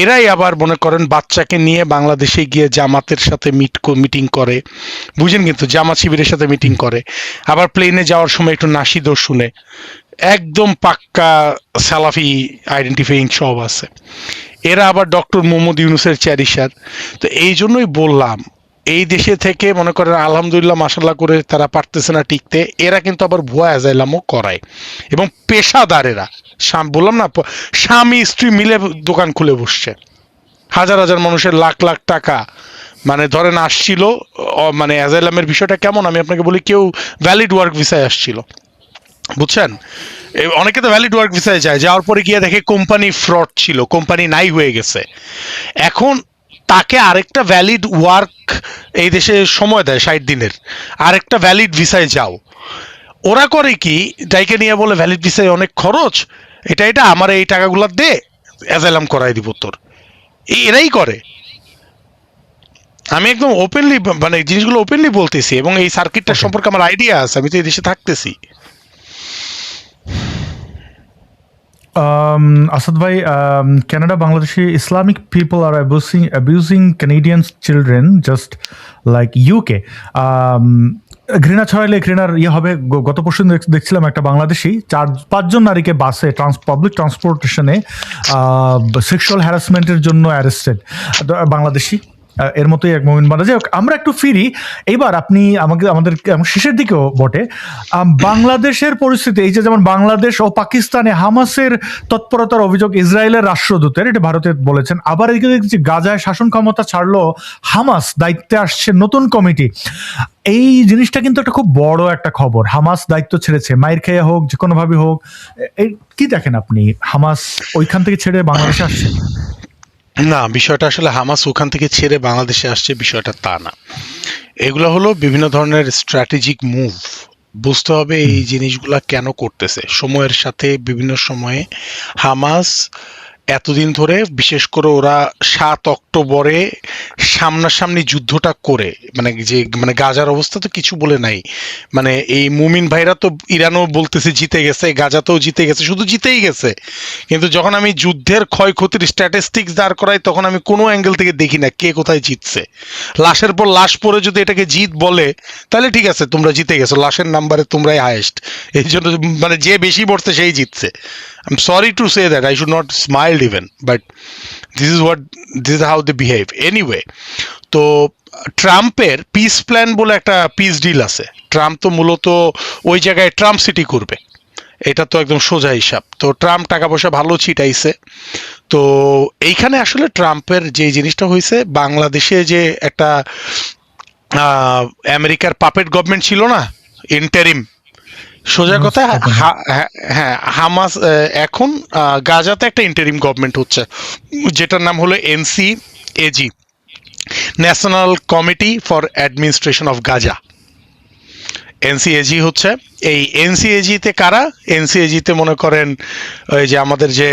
Speaker 2: এরাই আবার মনে করেন বাচ্চাকে নিয়ে বাংলাদেশে গিয়ে জামাতের সাথে মিটিং করে, বুঝেন, কিন্তু জামাত শিবিরের সাথে মিটিং করে, আবার প্লেনে যাওয়ার সময় একটু নাশিদও শুনে, একদম পাক্কা সালাফি আইডেন্টিফাইং সব আছে। এরা আবার ডক্টর মোহাম্মদ ইউনূসের চ্যারিশার। তো এই জন্যই বললাম, এই দেশে থেকে মনে করেন আলহামদুলিল্লাহ মাশাল্লাহ করে তারা পারতেছে না টিকতে, এরা কিন্তু আবার ভুয়া অ্যাজাইলামও করায়, এবং পেশাদারেরা, বললাম না, স্বামী স্ত্রী মিলে দোকান খুলে বসছে, হাজার হাজার মানুষের লাখ লাখ টাকা, মানে ধরেন আসছিল, মানে অ্যাজাইলামের বিষয়টা কেমন আমি আপনাকে বলি, কেউ ভ্যালিড ওয়ার্ক ভিসায় আসছিল, বুঝছেন, অনেকে তো ভ্যালিড ওয়ার্ক ভিসায় যায়, যাওয়ার পরে গিয়ে দেখে কোম্পানি ফ্রড ছিল, কোম্পানি নাই হয়ে গেছে, এখন তাকে আরেকটা ভ্যালিড ওয়ার্ক এই দেশে সময় দেয় 60 দিনের, আরেকটা ভ্যালিড ভিসায় যাও। ওরা করে কি, ডাইকে নিয়ে বলে ভ্যালিড ভিসায় অনেক খরচ, এটা আমার এই টাকাগুলো দে, অ্যাজাইলাম করাই দিব তোর। এরাই করে। আমি একদম ওপেনলি, মানে জিনিসগুলো ওপেনলি বলতেছি, এবং এই সার্কিটটা সম্পর্কে আমার আইডিয়া আছে, আমি তো এই দেশে থাকতেছি।
Speaker 1: Asad bhai, Canada Bangladeshi Islamic people are abusing Canadian children just like UK. ঘৃণা ছড়াইলে ঘৃণার হবে। গত পরশু দেখছিলাম একটা বাংলাদেশি 4-5 নারীকে বাসে পাবলিক ট্রান্সপোর্টেশনে সেক্সুয়াল হ্যারাসমেন্টের জন্য অ্যারেস্টেড, বাংলাদেশি। এর মতোই এক মোমেন্ট বানা যায়। আমরা একটু ফিরি এইবার, আপনি আমাদের শেষের দিকেও বটে বাংলাদেশের পরিস্থিতি, এই যে যেমন বাংলাদেশ ও পাকিস্তানে হামাসের তৎপরতার অভিযোগ ইসরায়েলের রাষ্ট্রদূতের, এটা ভারতে বলেছেন। আবার এদিকে দেখছি গাজায় শাসন ক্ষমতা ছাড়লো হামাস, দায়িত্বে আসছে নতুন কমিটি। এই জিনিসটা কিন্তু একটা খুব বড় একটা খবর। হামাস দায়িত্ব ছেড়েছে, মাইর খেয়ে হোক, যে কোনো ভাবে হোক। এই কি দেখেন আপনি, হামাস ওইখান থেকে ছেড়ে বাংলাদেশে আসছে?
Speaker 2: না, বিষয়টা আসলে হামাস ওখান থেকে ছেড়ে বাংলাদেশে আসছে বিষয়টা তা না। এগুলো হলো বিভিন্ন ধরনের স্ট্র্যাটেজিক মুভ। বুঝতে হবে এই জিনিসগুলা কেন করতেছে। সময়ের সাথে বিভিন্ন সময়ে হামাস এতদিন ধরে, বিশেষ করে ওরা 7 অক্টোবরে সামনাসামনি যুদ্ধটা করে, মানে গাজার অবস্থা তো কিছু বলে নাই। মানে এই মুমিন ভাইরা তো ইরানও বলতেছে জিতে গেছে, গাজাতেও জিতে গেছে, শুধু জিতেই গেছে। কিন্তু যখন আমি যুদ্ধের ক্ষয়ক্ষতির স্ট্যাটিস্টিক্স দাঁড় করাই, তখন আমি কোনো অ্যাঙ্গেল থেকে দেখি না কে কোথায় জিতছে। লাশের পর লাশ পরে যদি এটাকে জিত বলে, তাহলে ঠিক আছে, তোমরা জিতে গেছো, লাশের নাম্বারে তোমরাই হায়েস্ট। এই জন্য মানে যে বেশি পড়ছে সেই জিতছে। I'm sorry to say that, I should not smile even, but this is how they behave. Anyway, তো ট্রাম্পের পিস প্ল্যান বলে একটা পিস ডিল আছে। ট্রাম্প তো মূলত ওই জায়গায় ট্রাম্প সিটি করবে, এটা তো একদম সোজা হিসাব। তো ট্রাম্প টাকা পয়সা ভালো ছিটাইছে। তো এইখানে আসলে ট্রাম্পের যে জিনিসটা হয়েছে, বাংলাদেশে যে একটা আমেরিকার পাপেট গভর্নমেন্ট ছিল না, ইন্টারিম, সোজা কথা, হ্যাঁ, হামাস এখন গাজাতে একটা ইন্টারিম গভর্নমেন্ট হচ্ছে, যেটার নাম হলো NCAG, national committee for administration of Gaza. NCAG হচ্ছে এই এনসিএজিতে কারা? এনসিএজিতে মনে করেন ওই যে আমাদের যে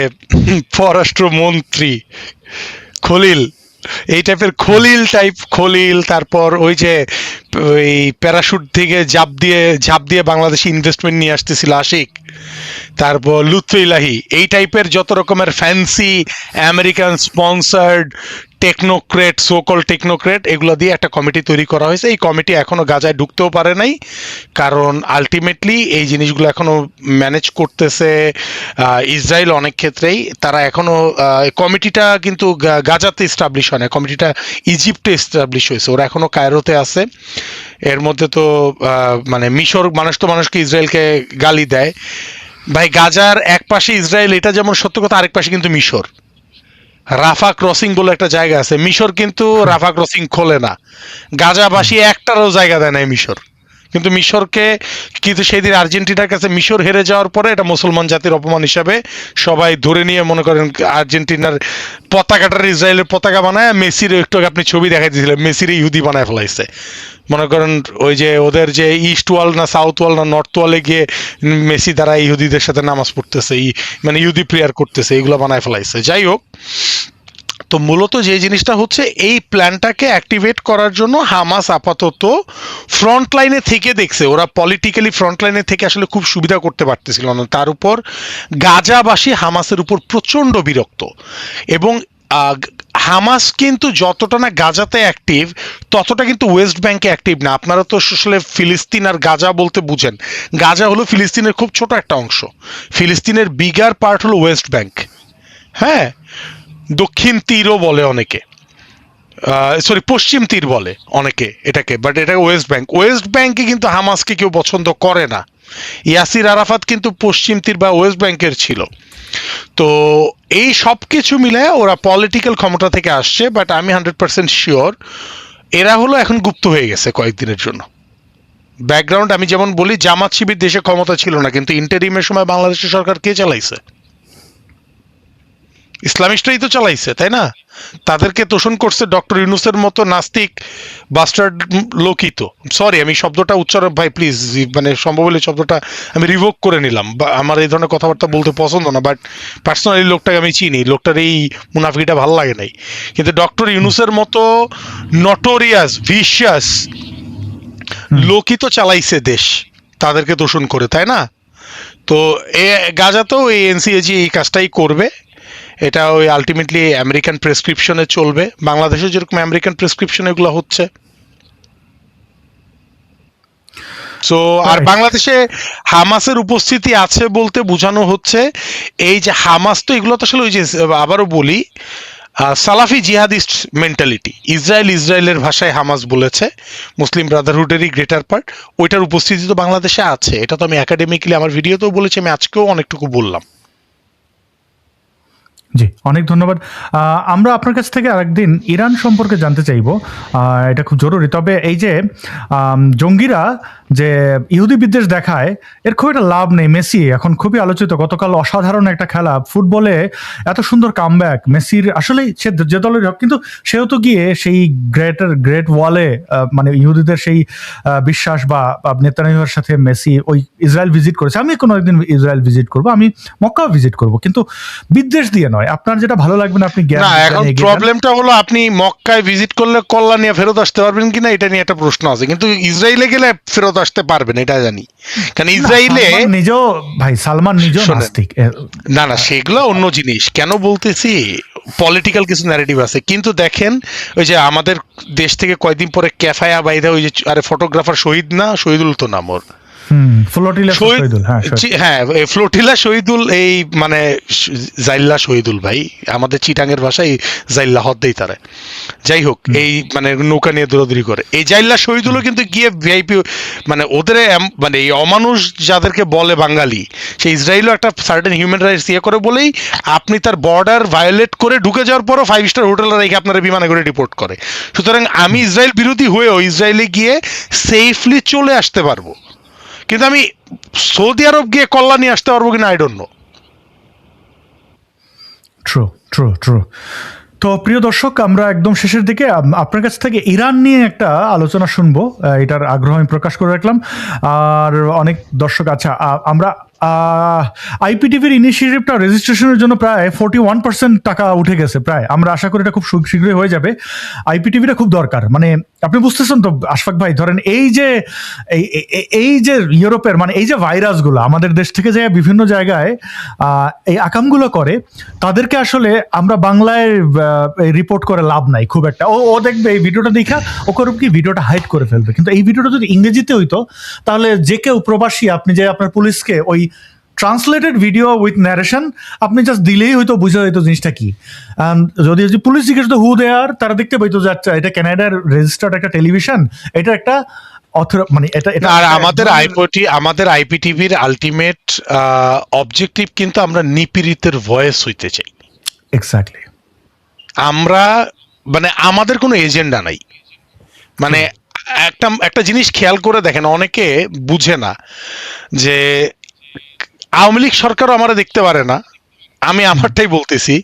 Speaker 2: পররাষ্ট্রমন্ত্রী খলিল, এই টাইপের খলিল, তারপর ওই যে ওই প্যারাশুট থেকে ঝাঁপ দিয়ে বাংলাদেশি ইনভেস্টমেন্ট নিয়ে আসতেছিল আশিক, তারপর লুৎফে ইলাহি, এই টাইপের যত রকমের fancy American sponsored technocrat, সোকল technocrat, এগুলো দিয়ে একটা কমিটি তৈরি করা হয়েছে। এই কমিটি এখনো গাজায় ঢুকতেও পারে নাই, কারণ আলটিমেটলি এই জিনিসগুলো এখনো ম্যানেজ করতেছে ইসরায়েল। অনেক ক্ষেত্রেই তারা এখনো, কমিটিটা কিন্তু গাজাতে এস্টাবলিশ হয় না, কমিটিটা ইজিপ্টে এস্টাবলিশ হয়েছে, ওরা এখনো কায়রোতে আছে। এর মধ্যে তো মানে মিশর, মানুষ তো মানুষকে ইসরায়েলকে গালি দেয় ভাই। গাজার এক পাশে ইসরায়েল, এটা যেমন সত্য কথা, আরেক পাশে কিন্তু মিশর। রাফা ক্রসিং বলে একটা জায়গা আছে, মিশর কিন্তু রাফা ক্রসিং খোলে না, গাজাবাসী একটারও জায়গা দেয় না মিশর। কিন্তু মিশরকে, কিন্তু সেদিন আর্জেন্টিনার কাছে মিশর হেরে যাওয়ার পরে এটা মুসলমান জাতির অপমান হিসাবে সবাই ধরে নিয়ে, মনে করেন আর্জেন্টিনার পতাকাটার ইসরায়েলের পতাকা বানায়, মেসির একটু আপনি ছবি দেখাই দিয়েছিলেন, মেসির ইহুদি বানায় ফেলাইছে। মনে করেন ওই যে ওদের যে ইস্ট ওয়াল না সাউথ ওয়াল না নর্থ ওয়ালে গিয়ে মেসি দ্বারা ইহুদিদের সাথে নামাজ পড়তেছে, মানে ইহুদি প্রেয়ার করতেছে, এইগুলো বানায় ফেলাইছে। যাই হোক, তো মূলত যে জিনিসটা হচ্ছে, এই প্ল্যানটাকে অ্যাক্টিভেট করার জন্য হামাস আপাতত ফ্রন্ট লাইনে থেকে দেখছে, ওরা পলিটিক্যালি ফ্রন্ট লাইনে থেকে আসলে খুব সুবিধা করতে পারতেছিল না। তার উপর গাজাবাসী হামাসের উপর প্রচণ্ড বিরক্ত, এবং হামাস কিন্তু যতটা না গাজাতে অ্যাক্টিভ, ততটা কিন্তু ওয়েস্ট ব্যাংকে অ্যাক্টিভ না। আপনারা তো আসলে ফিলিস্তিন আর গাজা বলতে বুঝেন, গাজা হলো ফিলিস্তিনের খুব ছোট একটা অংশ, ফিলিস্তিনের বিগার পার্ট হলো ওয়েস্ট ব্যাংক। হ্যাঁ, দক্ষিণ তীরও বলে অনেকে, সরি পশ্চিম তীর বলে অনেকে এটাকে, বাট এটা ওয়েস্ট ব্যাংকে কিন্তু হামাসকে কেউ পছন্দ করে না। ইয়াসির আরাফাত কিন্তু পশ্চিম তীর বা ওয়েস্ট ব্যাংকের ছিল। তো এই সব কিছু মিলে ওরা পলিটিক্যাল ক্ষমতা থেকে আসছে, বাট আমি 100% শিওর এরা হলো এখন গুপ্ত হয়ে গেছে কয়েকদিনের জন্য। ব্যাকগ্রাউন্ড আমি যেমন বলি, জামাত শিবির দেশে ক্ষমতা ছিল না, কিন্তু ইন্টারিমের সময় বাংলাদেশের সরকার কে চালাইছে? ইসলামিস্টরাই তো চালাইছে, তাই না? তাদেরকে তোষণ করছে ডক্টর ইউনূসের মতো নাস্তিক বাস্টার্ড লোকই তো। সরি, আমি শব্দটা উচ্চারণ, ভাই প্লিজ, মানে সম্ভব হলে শব্দটা আমি রিভোক করে নিলাম, বা আমার এই ধরনের কথাবার্তা বলতে পছন্দ না, বাট পার্সোনালি লোকটাকে আমি চিনি, লোকটার এই মুনাফিকিটা ভালো লাগে নাই। কিন্তু ডক্টর ইউনূসের মতো নটোরিয়াস ভিশিয়াস লোকই তো চালাইছে দেশ, তাদেরকে তোষণ করে, তাই না? তো গাজাতেও এই এনসিএজি এই কাজটাই করবে। এটা ওই আলটিমেটলি আমেরিকান প্রেসক্রিপশনে চলবে, বাংলাদেশে যেরকম আমেরিকান প্রেসক্রিপশন এগুলো হচ্ছে। সো আর
Speaker 1: Right.
Speaker 2: বাংলাদেশে হামাসের উপস্থিতি আছে বলতে বোঝানো হচ্ছে এই যে হামাস তো এগুলো তো আসলে ওই যে আবারও বলি সালাফি জিহাদিস্ট মেন্টালিটি। ইসরায়েলের ভাষায় হামাস বলেছে, মুসলিম ব্রাদারহুডেরই গ্রেটার পার্ট, ওইটার উপস্থিতি তো বাংলাদেশে আছে। এটা তো আমি একাডেমিক্যালি আমার ভিডিওতেও বলেছি, আমি আজকেও অনেকটুকু বললাম।
Speaker 1: জি, অনেক ধন্যবাদ। আমরা আপনার কাছ থেকে আরেকদিন ইরান সম্পর্কে জানতে চাইবো, এটা খুব জরুরি। তবে এই যে জঙ্গিরা যে ইহুদি বিদ্বেষ দেখায়, এর খুব একটা লাভ নেই। মেসি এখন খুবই আলোচিত, গতকাল অসাধারণ একটা খেলা, ফুটবলে এত সুন্দর কামব্যাক মেসির। আসলে সে যে দলের হোক, কিন্তু সেও তো গিয়ে সেই গ্রেট ওয়ালে, মানে ইহুদিদের সেই বিশ্বাস বা নেতানিয়াহুর সাথে মেসি ওই ইসরায়েল ভিজিট করেছে। আমি কোনো একদিন ইসরায়েল ভিজিট করব, আমি মক্কা ভিজিট করব, কিন্তু বিদ্বেষ দিয়ে নয়। আপনার যেটা ভালো লাগবে না আপনি
Speaker 2: না, এখন প্রবলেমটা হলো আপনি মক্কায় ভিজিট করলে কল্যাণ নিয়ে ফেরত আসতে পারবেন কিনা এটা নিয়ে একটা প্রশ্ন আছে, কিন্তু ইসরায়েলে গেলে ফেরত আসতে পারবেন এটা জানি। কারণ ইসরায়েলে
Speaker 1: নিজেও ভাই সালমান নিজেও
Speaker 2: শোনেন,
Speaker 1: নাস্তিক।
Speaker 2: না সেগুলো অন্য জিনিস। কেন বলতেছি, পলিটিক্যাল কিছু ন্যারেটিভ আছে। কিন্তু দেখেন ওই যে আমাদের দেশ থেকে কয়েকদিন পরে ক্যাফায়া বাইরে ওই যে আরে ফটোগ্রাফার শহীদ না, শহীদুল তো নাম ওর, হ্যাঁ ফ্লোটিলা শহীদুল, এই মানে জাইল্লা শহীদুল ভাই, আমাদের চিটাঙ্গের ভাষায় জাইল্লা হদ্দেই তারা। যাই হোক, এই মানে নৌকা নিয়ে দৌড়াদৌড়ি করে এই জাইল্লা শহীদুলও কিন্তু গিয়ে ভিআইপি, মানে ওদের মানে এই অমানুষ যাদেরকে বলে বাঙালি, সেই ইসরায়েলও একটা সার্টেন হিউম্যান রাইটস ইয়ে করে বলেই আপনি তার বর্ডার ভায়োলেট করে ঢুকে যাওয়ার পরও 5 স্টার হোটেল রেখে আপনারা বিমানে করে রিপোর্ট করে। সুতরাং আমি ইসরায়েল বিরোধী হয়েও ইসরায়েলে গিয়ে সেফলি চলে আসতে পারবো, কিন্তু আমি সৌদি আরব গিয়ে কল্যাণী আসতে পারবো কিনা আই ডোন্ট নো।
Speaker 1: ট্রু। তো প্রিয় দর্শক, আমরা একদম শেষের দিকে আপনার কাছ থেকে ইরান নিয়ে একটা আলোচনা শুনবো, এটার আগ্রহ আমি প্রকাশ করে রাখলাম। আর অনেক দর্শক, আচ্ছা আমরা আইপিটিভির ইনিশিয়েটিভটা রেজিস্ট্রেশনের জন্য প্রায় 41% টাকা উঠে গেছে প্রায়। আমরা আশা করি এটা খুব শীঘ্রই হয়ে যাবে। আইপিটিভিটা খুব দরকার, মানে আপনি বুঝতেছেন তো আশফাক ভাই, ধরেন এই যে ইউরোপের, মানে এই যে ভাইরাসগুলো আমাদের দেশ থেকে যে বিভিন্ন জায়গায় এই আকামগুলো করে, তাদেরকে আসলে আমরা বাংলায় রিপোর্ট করে লাভ নাই খুব একটা। ও দেখবে এই ভিডিওটা দেখা ও করব কি, ভিডিওটা হাইড করে ফেলবে। কিন্তু এই ভিডিওটা যদি ইংরেজিতে হইতো, তাহলে যে কেউ প্রবাসী, আপনি যে আপনার পুলিশকে ওই ট্রান্সলেটেড ভিডিও উইথ ন্যারেশন আপনি জাস্ট দিলেই হয়তো বুঝা যেত জিনিসটা কি। যদি পুলিশ জিজ্ঞেস হতো হু দে আর, তারা দেখতে পাইতো যে আচ্ছা এটা কানাডার রেজিস্টার্ড একটা টেলিভিশন, এটা একটা মানে এটা
Speaker 2: আর আমাদের আইপিটিভির আলটিমেট অবজেক্টিভ কিন্তু আমরা নিপীড়িতের ভয়েস হইতে চাই।
Speaker 1: এক্স্যাক্টলি।
Speaker 2: আমরা মানে আমাদের কোনো এজেন্ডা নাই। মানে একটা জিনিস খেয়াল করে দেখেন, অনেকে বুঝে না যে আওয়ামী লীগ সরকারও আমরা দেখতে পারে না, আমি আমারটাই বলতেছি,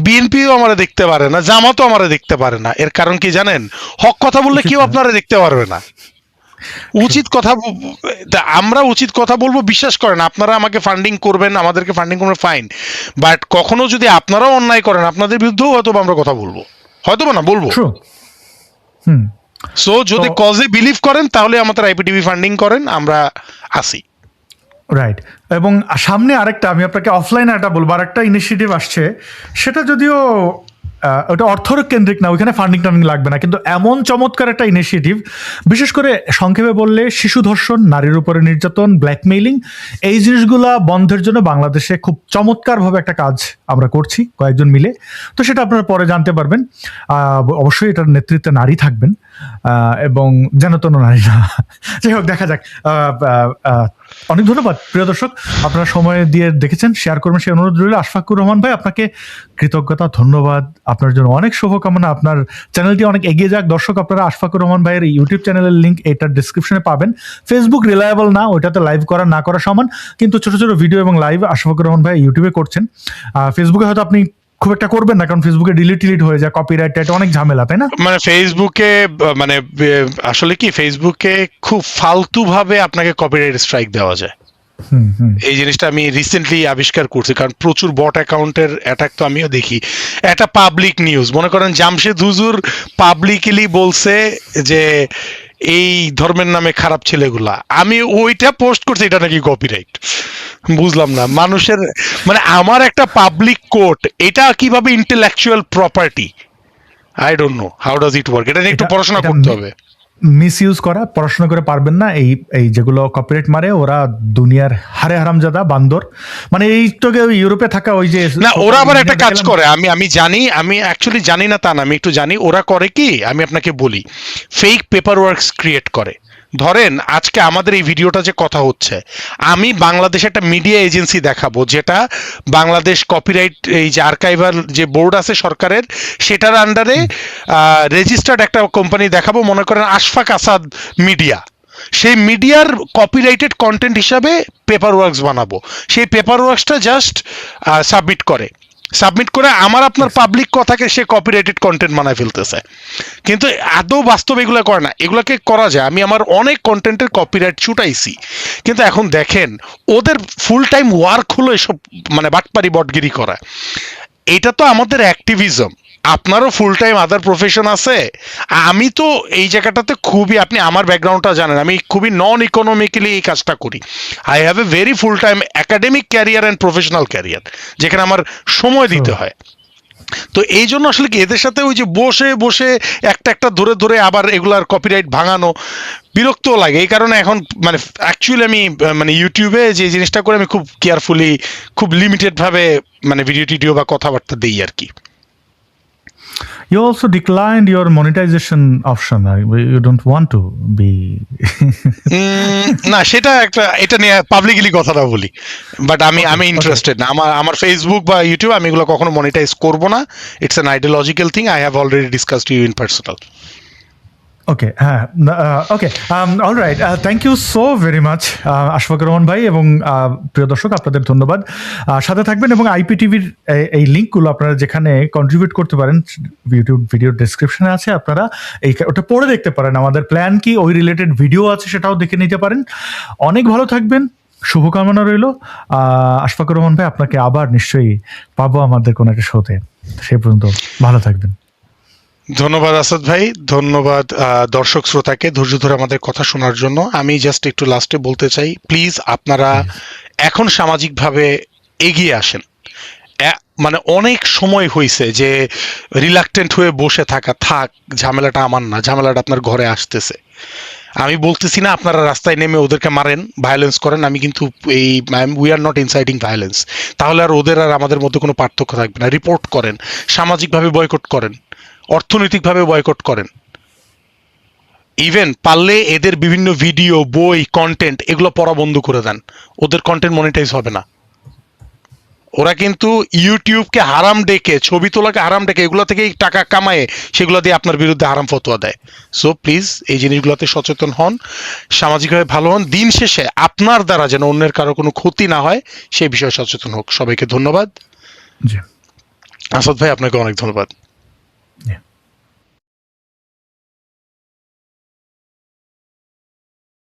Speaker 2: বিএনপিও আমরা দেখতে পারে না, জামাতও আমরা দেখতে পারে না। এর কারণ কি জানেন? হক কথা বললে কেউ আপনারা দেখতে পারবে না। আমরা উচিত কথা বলবো, বিশ্বাস করেন আপনারা আমাকে ফান্ডিং করবেন, আমাদেরকে ফান্ডিং করবেন, ফাইন, বাট কখনো যদি আপনারাও অন্যায় করেন আপনাদের বিরুদ্ধেও হয়তো আমরা কথা বলবো, হয়তো না বলবো। সো যদি কজে বিলিভ করেন তাহলে আমাদের আইপিটিভি ফান্ডিং করেন, আমরা আসি।
Speaker 1: রাইট। এবং সামনে আরেকটা, আমি আপনাকে অফলাইনে একটা বলবো, আরেকটা ইনিশিয়েটিভ আসছে, সেটা যদিও ওটা অর্থকেন্দ্রিক না, ওইখানে ফান্ডিং টান্ডিং লাগবে না, কিন্তু এমন চমৎকার একটা ইনিশিয়েটিভ, বিশেষ করে সংক্ষেপে বললে শিশু ধর্ষণ, নারীর উপরে নির্যাতন, ব্ল্যাকমেইলিং, এই জিনিসগুলা বন্ধের জন্য বাংলাদেশে খুব চমৎকারভাবে একটা কাজ আমরা করছি কয়েকজন মিলে। তো সেটা আপনারা পরে জানতে পারবেন। অবশ্যই এটার নেতৃত্বে নারী থাকবেন, এবং যেন তেন নারী না। যাই হোক, দেখা যাক। অনেক ধন্যবাদ প্রিয় দর্শক, আপনারা সময় দিয়ে দেখেছেন, শেয়ার করবেন সেই অনুরোধ রইল। আশফাকুর রহমান ভাই, আপনাকে কৃতজ্ঞতা, ধন্যবাদ। আপনার জন্য অনেক শুভকামনা, আপনার চ্যানেলটি অনেক এগিয়ে যাক। দর্শক, আপনারা আশফাকুর রহমান ভাইয়ের ইউটিউব চ্যানেলের লিঙ্ক এটার ডিসক্রিপশনে পাবেন। ফেসবুক রিলায়েবল না, ওইটাতে লাইভ করা না করা সমান, কিন্তু ছোট ছোট ভিডিও এবং লাইভ আশফাকুর রহমান ভাই ইউটিউবে করছেন। ফেসবুকে হয়তো আপনি খুব একটা করবেন না, কারণ ফেসবুকে ডিলিট হয়ে যায়, কপিরাইট, এটা অনেক ঝামেলা, তাই না?
Speaker 2: মানে ফেসবুকে মানে আসলে কি, ফেসবুকে খুব ফালতু ভাবে আপনাকে কপিরাইট স্ট্রাইক দেওয়া যায়। এই জিনিসটা আমি রিসেন্টলি আবিষ্কার করছি, কারণ প্রচুর বট অ্যাকাউন্টের অ্যাটাক তো আমিও দেখি। একটা পাবলিক নিউজ, মনে করেন জামশেদ হুজুর পাবলিকলি বলছে যে এই ধর্মের নামে খারাপ ছেলেগুলা, আমি ওইটা পোস্ট করছি, এটা নাকি কপিরাইট। বুঝলাম না মানুষের, মানে আমার একটা পাবলিক কোর্ট, এটা কিভাবে intellectual property, I don't know how does it work. এটা নিয়ে একটু পড়াশোনা করতে হবে।
Speaker 1: মিসইউজ করা, পড়াশোনা করে পারবেন না। এই এই যেগুলো কপিরাইট মারে ওরা দুনিয়ার হারে হারামজাদা বান্দর, মানে এইটাকে ওই ইউরোপে থাকা ওই যে
Speaker 2: না, ওরা আবার একটা কাজ করে, আমি জানি, আমি অ্যাকচুয়ালি জানি না তা না, আমি একটু জানি ওরা করে কি, আমি আপনাকে বলি, ফেক পেপার ওয়ার্কস ক্রিয়েট করে। ধরেন আজকে আমাদের এই ভিডিওটা যে কথা হচ্ছে, আমি বাংলাদেশে একটা মিডিয়া এজেন্সি দেখাবো যেটা বাংলাদেশ কপিরাইট এই যে আর্কাইভার যে বোর্ড আছে সরকারের, সেটার আন্ডারে রেজিস্টার্ড একটা কোম্পানি দেখাবো, মনে করেন আশফাক আসাদ মিডিয়া, সেই মিডিয়ার কপিরাইটেড কন্টেন্ট হিসাবে পেপার ওয়ার্কস বানাবো, সেই পেপার ওয়ার্কসটা জাস্ট সাবমিট করে আমার আপনার পাবলিক কথাকে সে কপিরাইটেড কন্টেন্ট বানায় ফেলতেছে, কিন্তু আদৌ বাস্তব এগুলো করে না। এগুলোকে করা যায়, আমি আমার অনেক কন্টেন্টের কপিরাইট ছুটাইছি, কিন্তু এখন দেখেন ওদের ফুল টাইম ওয়ার্ক হলো এসব মানে বাটপারি বটগিরি করা। এটা তো আমাদের অ্যাক্টিভিজম, আপনারও ফুল টাইম আদার প্রফেশন আছে। আমি তো এই জায়গাটাতে খুবই, আপনি আমার ব্যাকগ্রাউন্ডটা জানেন, আমি খুবই নন ইকোনমিক্যালি এই কাজটা করি। I have a very full time academic career and professional career, যেখানে আমার সময় দিতে হয়। তো এই জন্য আসলে কি এদের সাথে ওই যে বসে বসে একটা ধরে ধরে আবার এগুলার কপিরাইট ভাঙানো বিরক্ত লাগে। এই কারণে এখন মানে অ্যাকচুয়ালি আমি মানে ইউটিউবে যে জিনিসটা করে আমি খুব কেয়ারফুলি, খুব লিমিটেড ভাবে মানে ভিডিও টিডিও বা কথাবার্তা দিই আর কি।
Speaker 1: You also declined your monetization option. You don't want to be.
Speaker 2: না, সেটা একটা, এটা নিয়ে পাবলিকলি কথাটা বলি, বাট আমি ইন্টারেস্টেড না। আমার ফেসবুক বা ইউটিউব আমি এগুলো কখনো মনিটাইজ করবো না। It's an ideological thing, I have already discussed you in personal.
Speaker 1: Okay, হ্যাঁ, okay, alright, thank you so very much Ashfakur Rahman ভাই, এবং প্রিয় দর্শক আপনাদের ধন্যবাদ। সাথে থাকবেন, এবং আইপিটিভির এই লিঙ্কগুলো আপনারা যেখানে কন্ট্রিবিউট করতে পারেন ইউটিউব ভিডিও ডেসক্রিপশনে আছে, আপনারা ওটা পড়ে দেখতে পারেন। আমাদের প্ল্যান কি, ওই রিলেটেড ভিডিও আছে, সেটাও দেখে নিতে পারেন। অনেক ভালো থাকবেন, শুভকামনা রইল। আশফাকুর রহমান ভাই, আপনাকে আবার নিশ্চয়ই পাবো আমাদের কোনো একটা শোতে। সেই পর্যন্ত ভালো থাকবেন।
Speaker 2: ধন্যবাদ আসাদ ভাই, ধন্যবাদ দর্শক শ্রোতাকে ধৈর্য ধরে আমাদের কথা শোনার জন্য। আমি জাস্ট একটু লাস্টে বলতে চাই, প্লিজ আপনারা এখন সামাজিকভাবে এগিয়ে আসেন। মানে অনেক সময় হয়েছে যে রিলাক্টেন্ট হয়ে বসে থাক, ঝামেলাটা আমার না, ঝামেলাটা আপনার ঘরে আসতেছে। আমি বলতেছি না আপনারা রাস্তায় নেমে ওদেরকে মারেন, ভায়োলেন্স করেন, আমি কিন্তু we are not inciting violence. তাহলে আর ওদের আর আমাদের মধ্যে কোনো পার্থক্য থাকবে না। রিপোর্ট করেন, সামাজিকভাবে বয়কট করেন, অর্থনৈতিকভাবে বয়কট করেন, ইভেন পারলে এদের বিভিন্ন ভিডিও, বই, কন্টেন্ট এগুলো পড়া বন্ধ করে দেন। ওদের কন্টেন্ট মনিটাইজ হবে না। ওরা কিন্তু ইউটিউবকে হারাম ডেকে, ছবি তোলাকে হারাম ডেকে, এগুলো থেকেই টাকা কামায়, সেগুলো দিয়ে আপনার বিরুদ্ধে হারাম ফতোয়া দেয়। সো প্লিজ এই জিনিসগুলোতে সচেতন হন, সামাজিকভাবে ভালো হন। দিন শেষে আপনার দ্বারা যেন অন্যের কারো কোনো ক্ষতি না হয় সেই বিষয়ে সচেতন হোক। সবাইকে ধন্যবাদ।
Speaker 1: জি,
Speaker 2: আসাদ ভাই, আপনাকে অনেক ধন্যবাদ।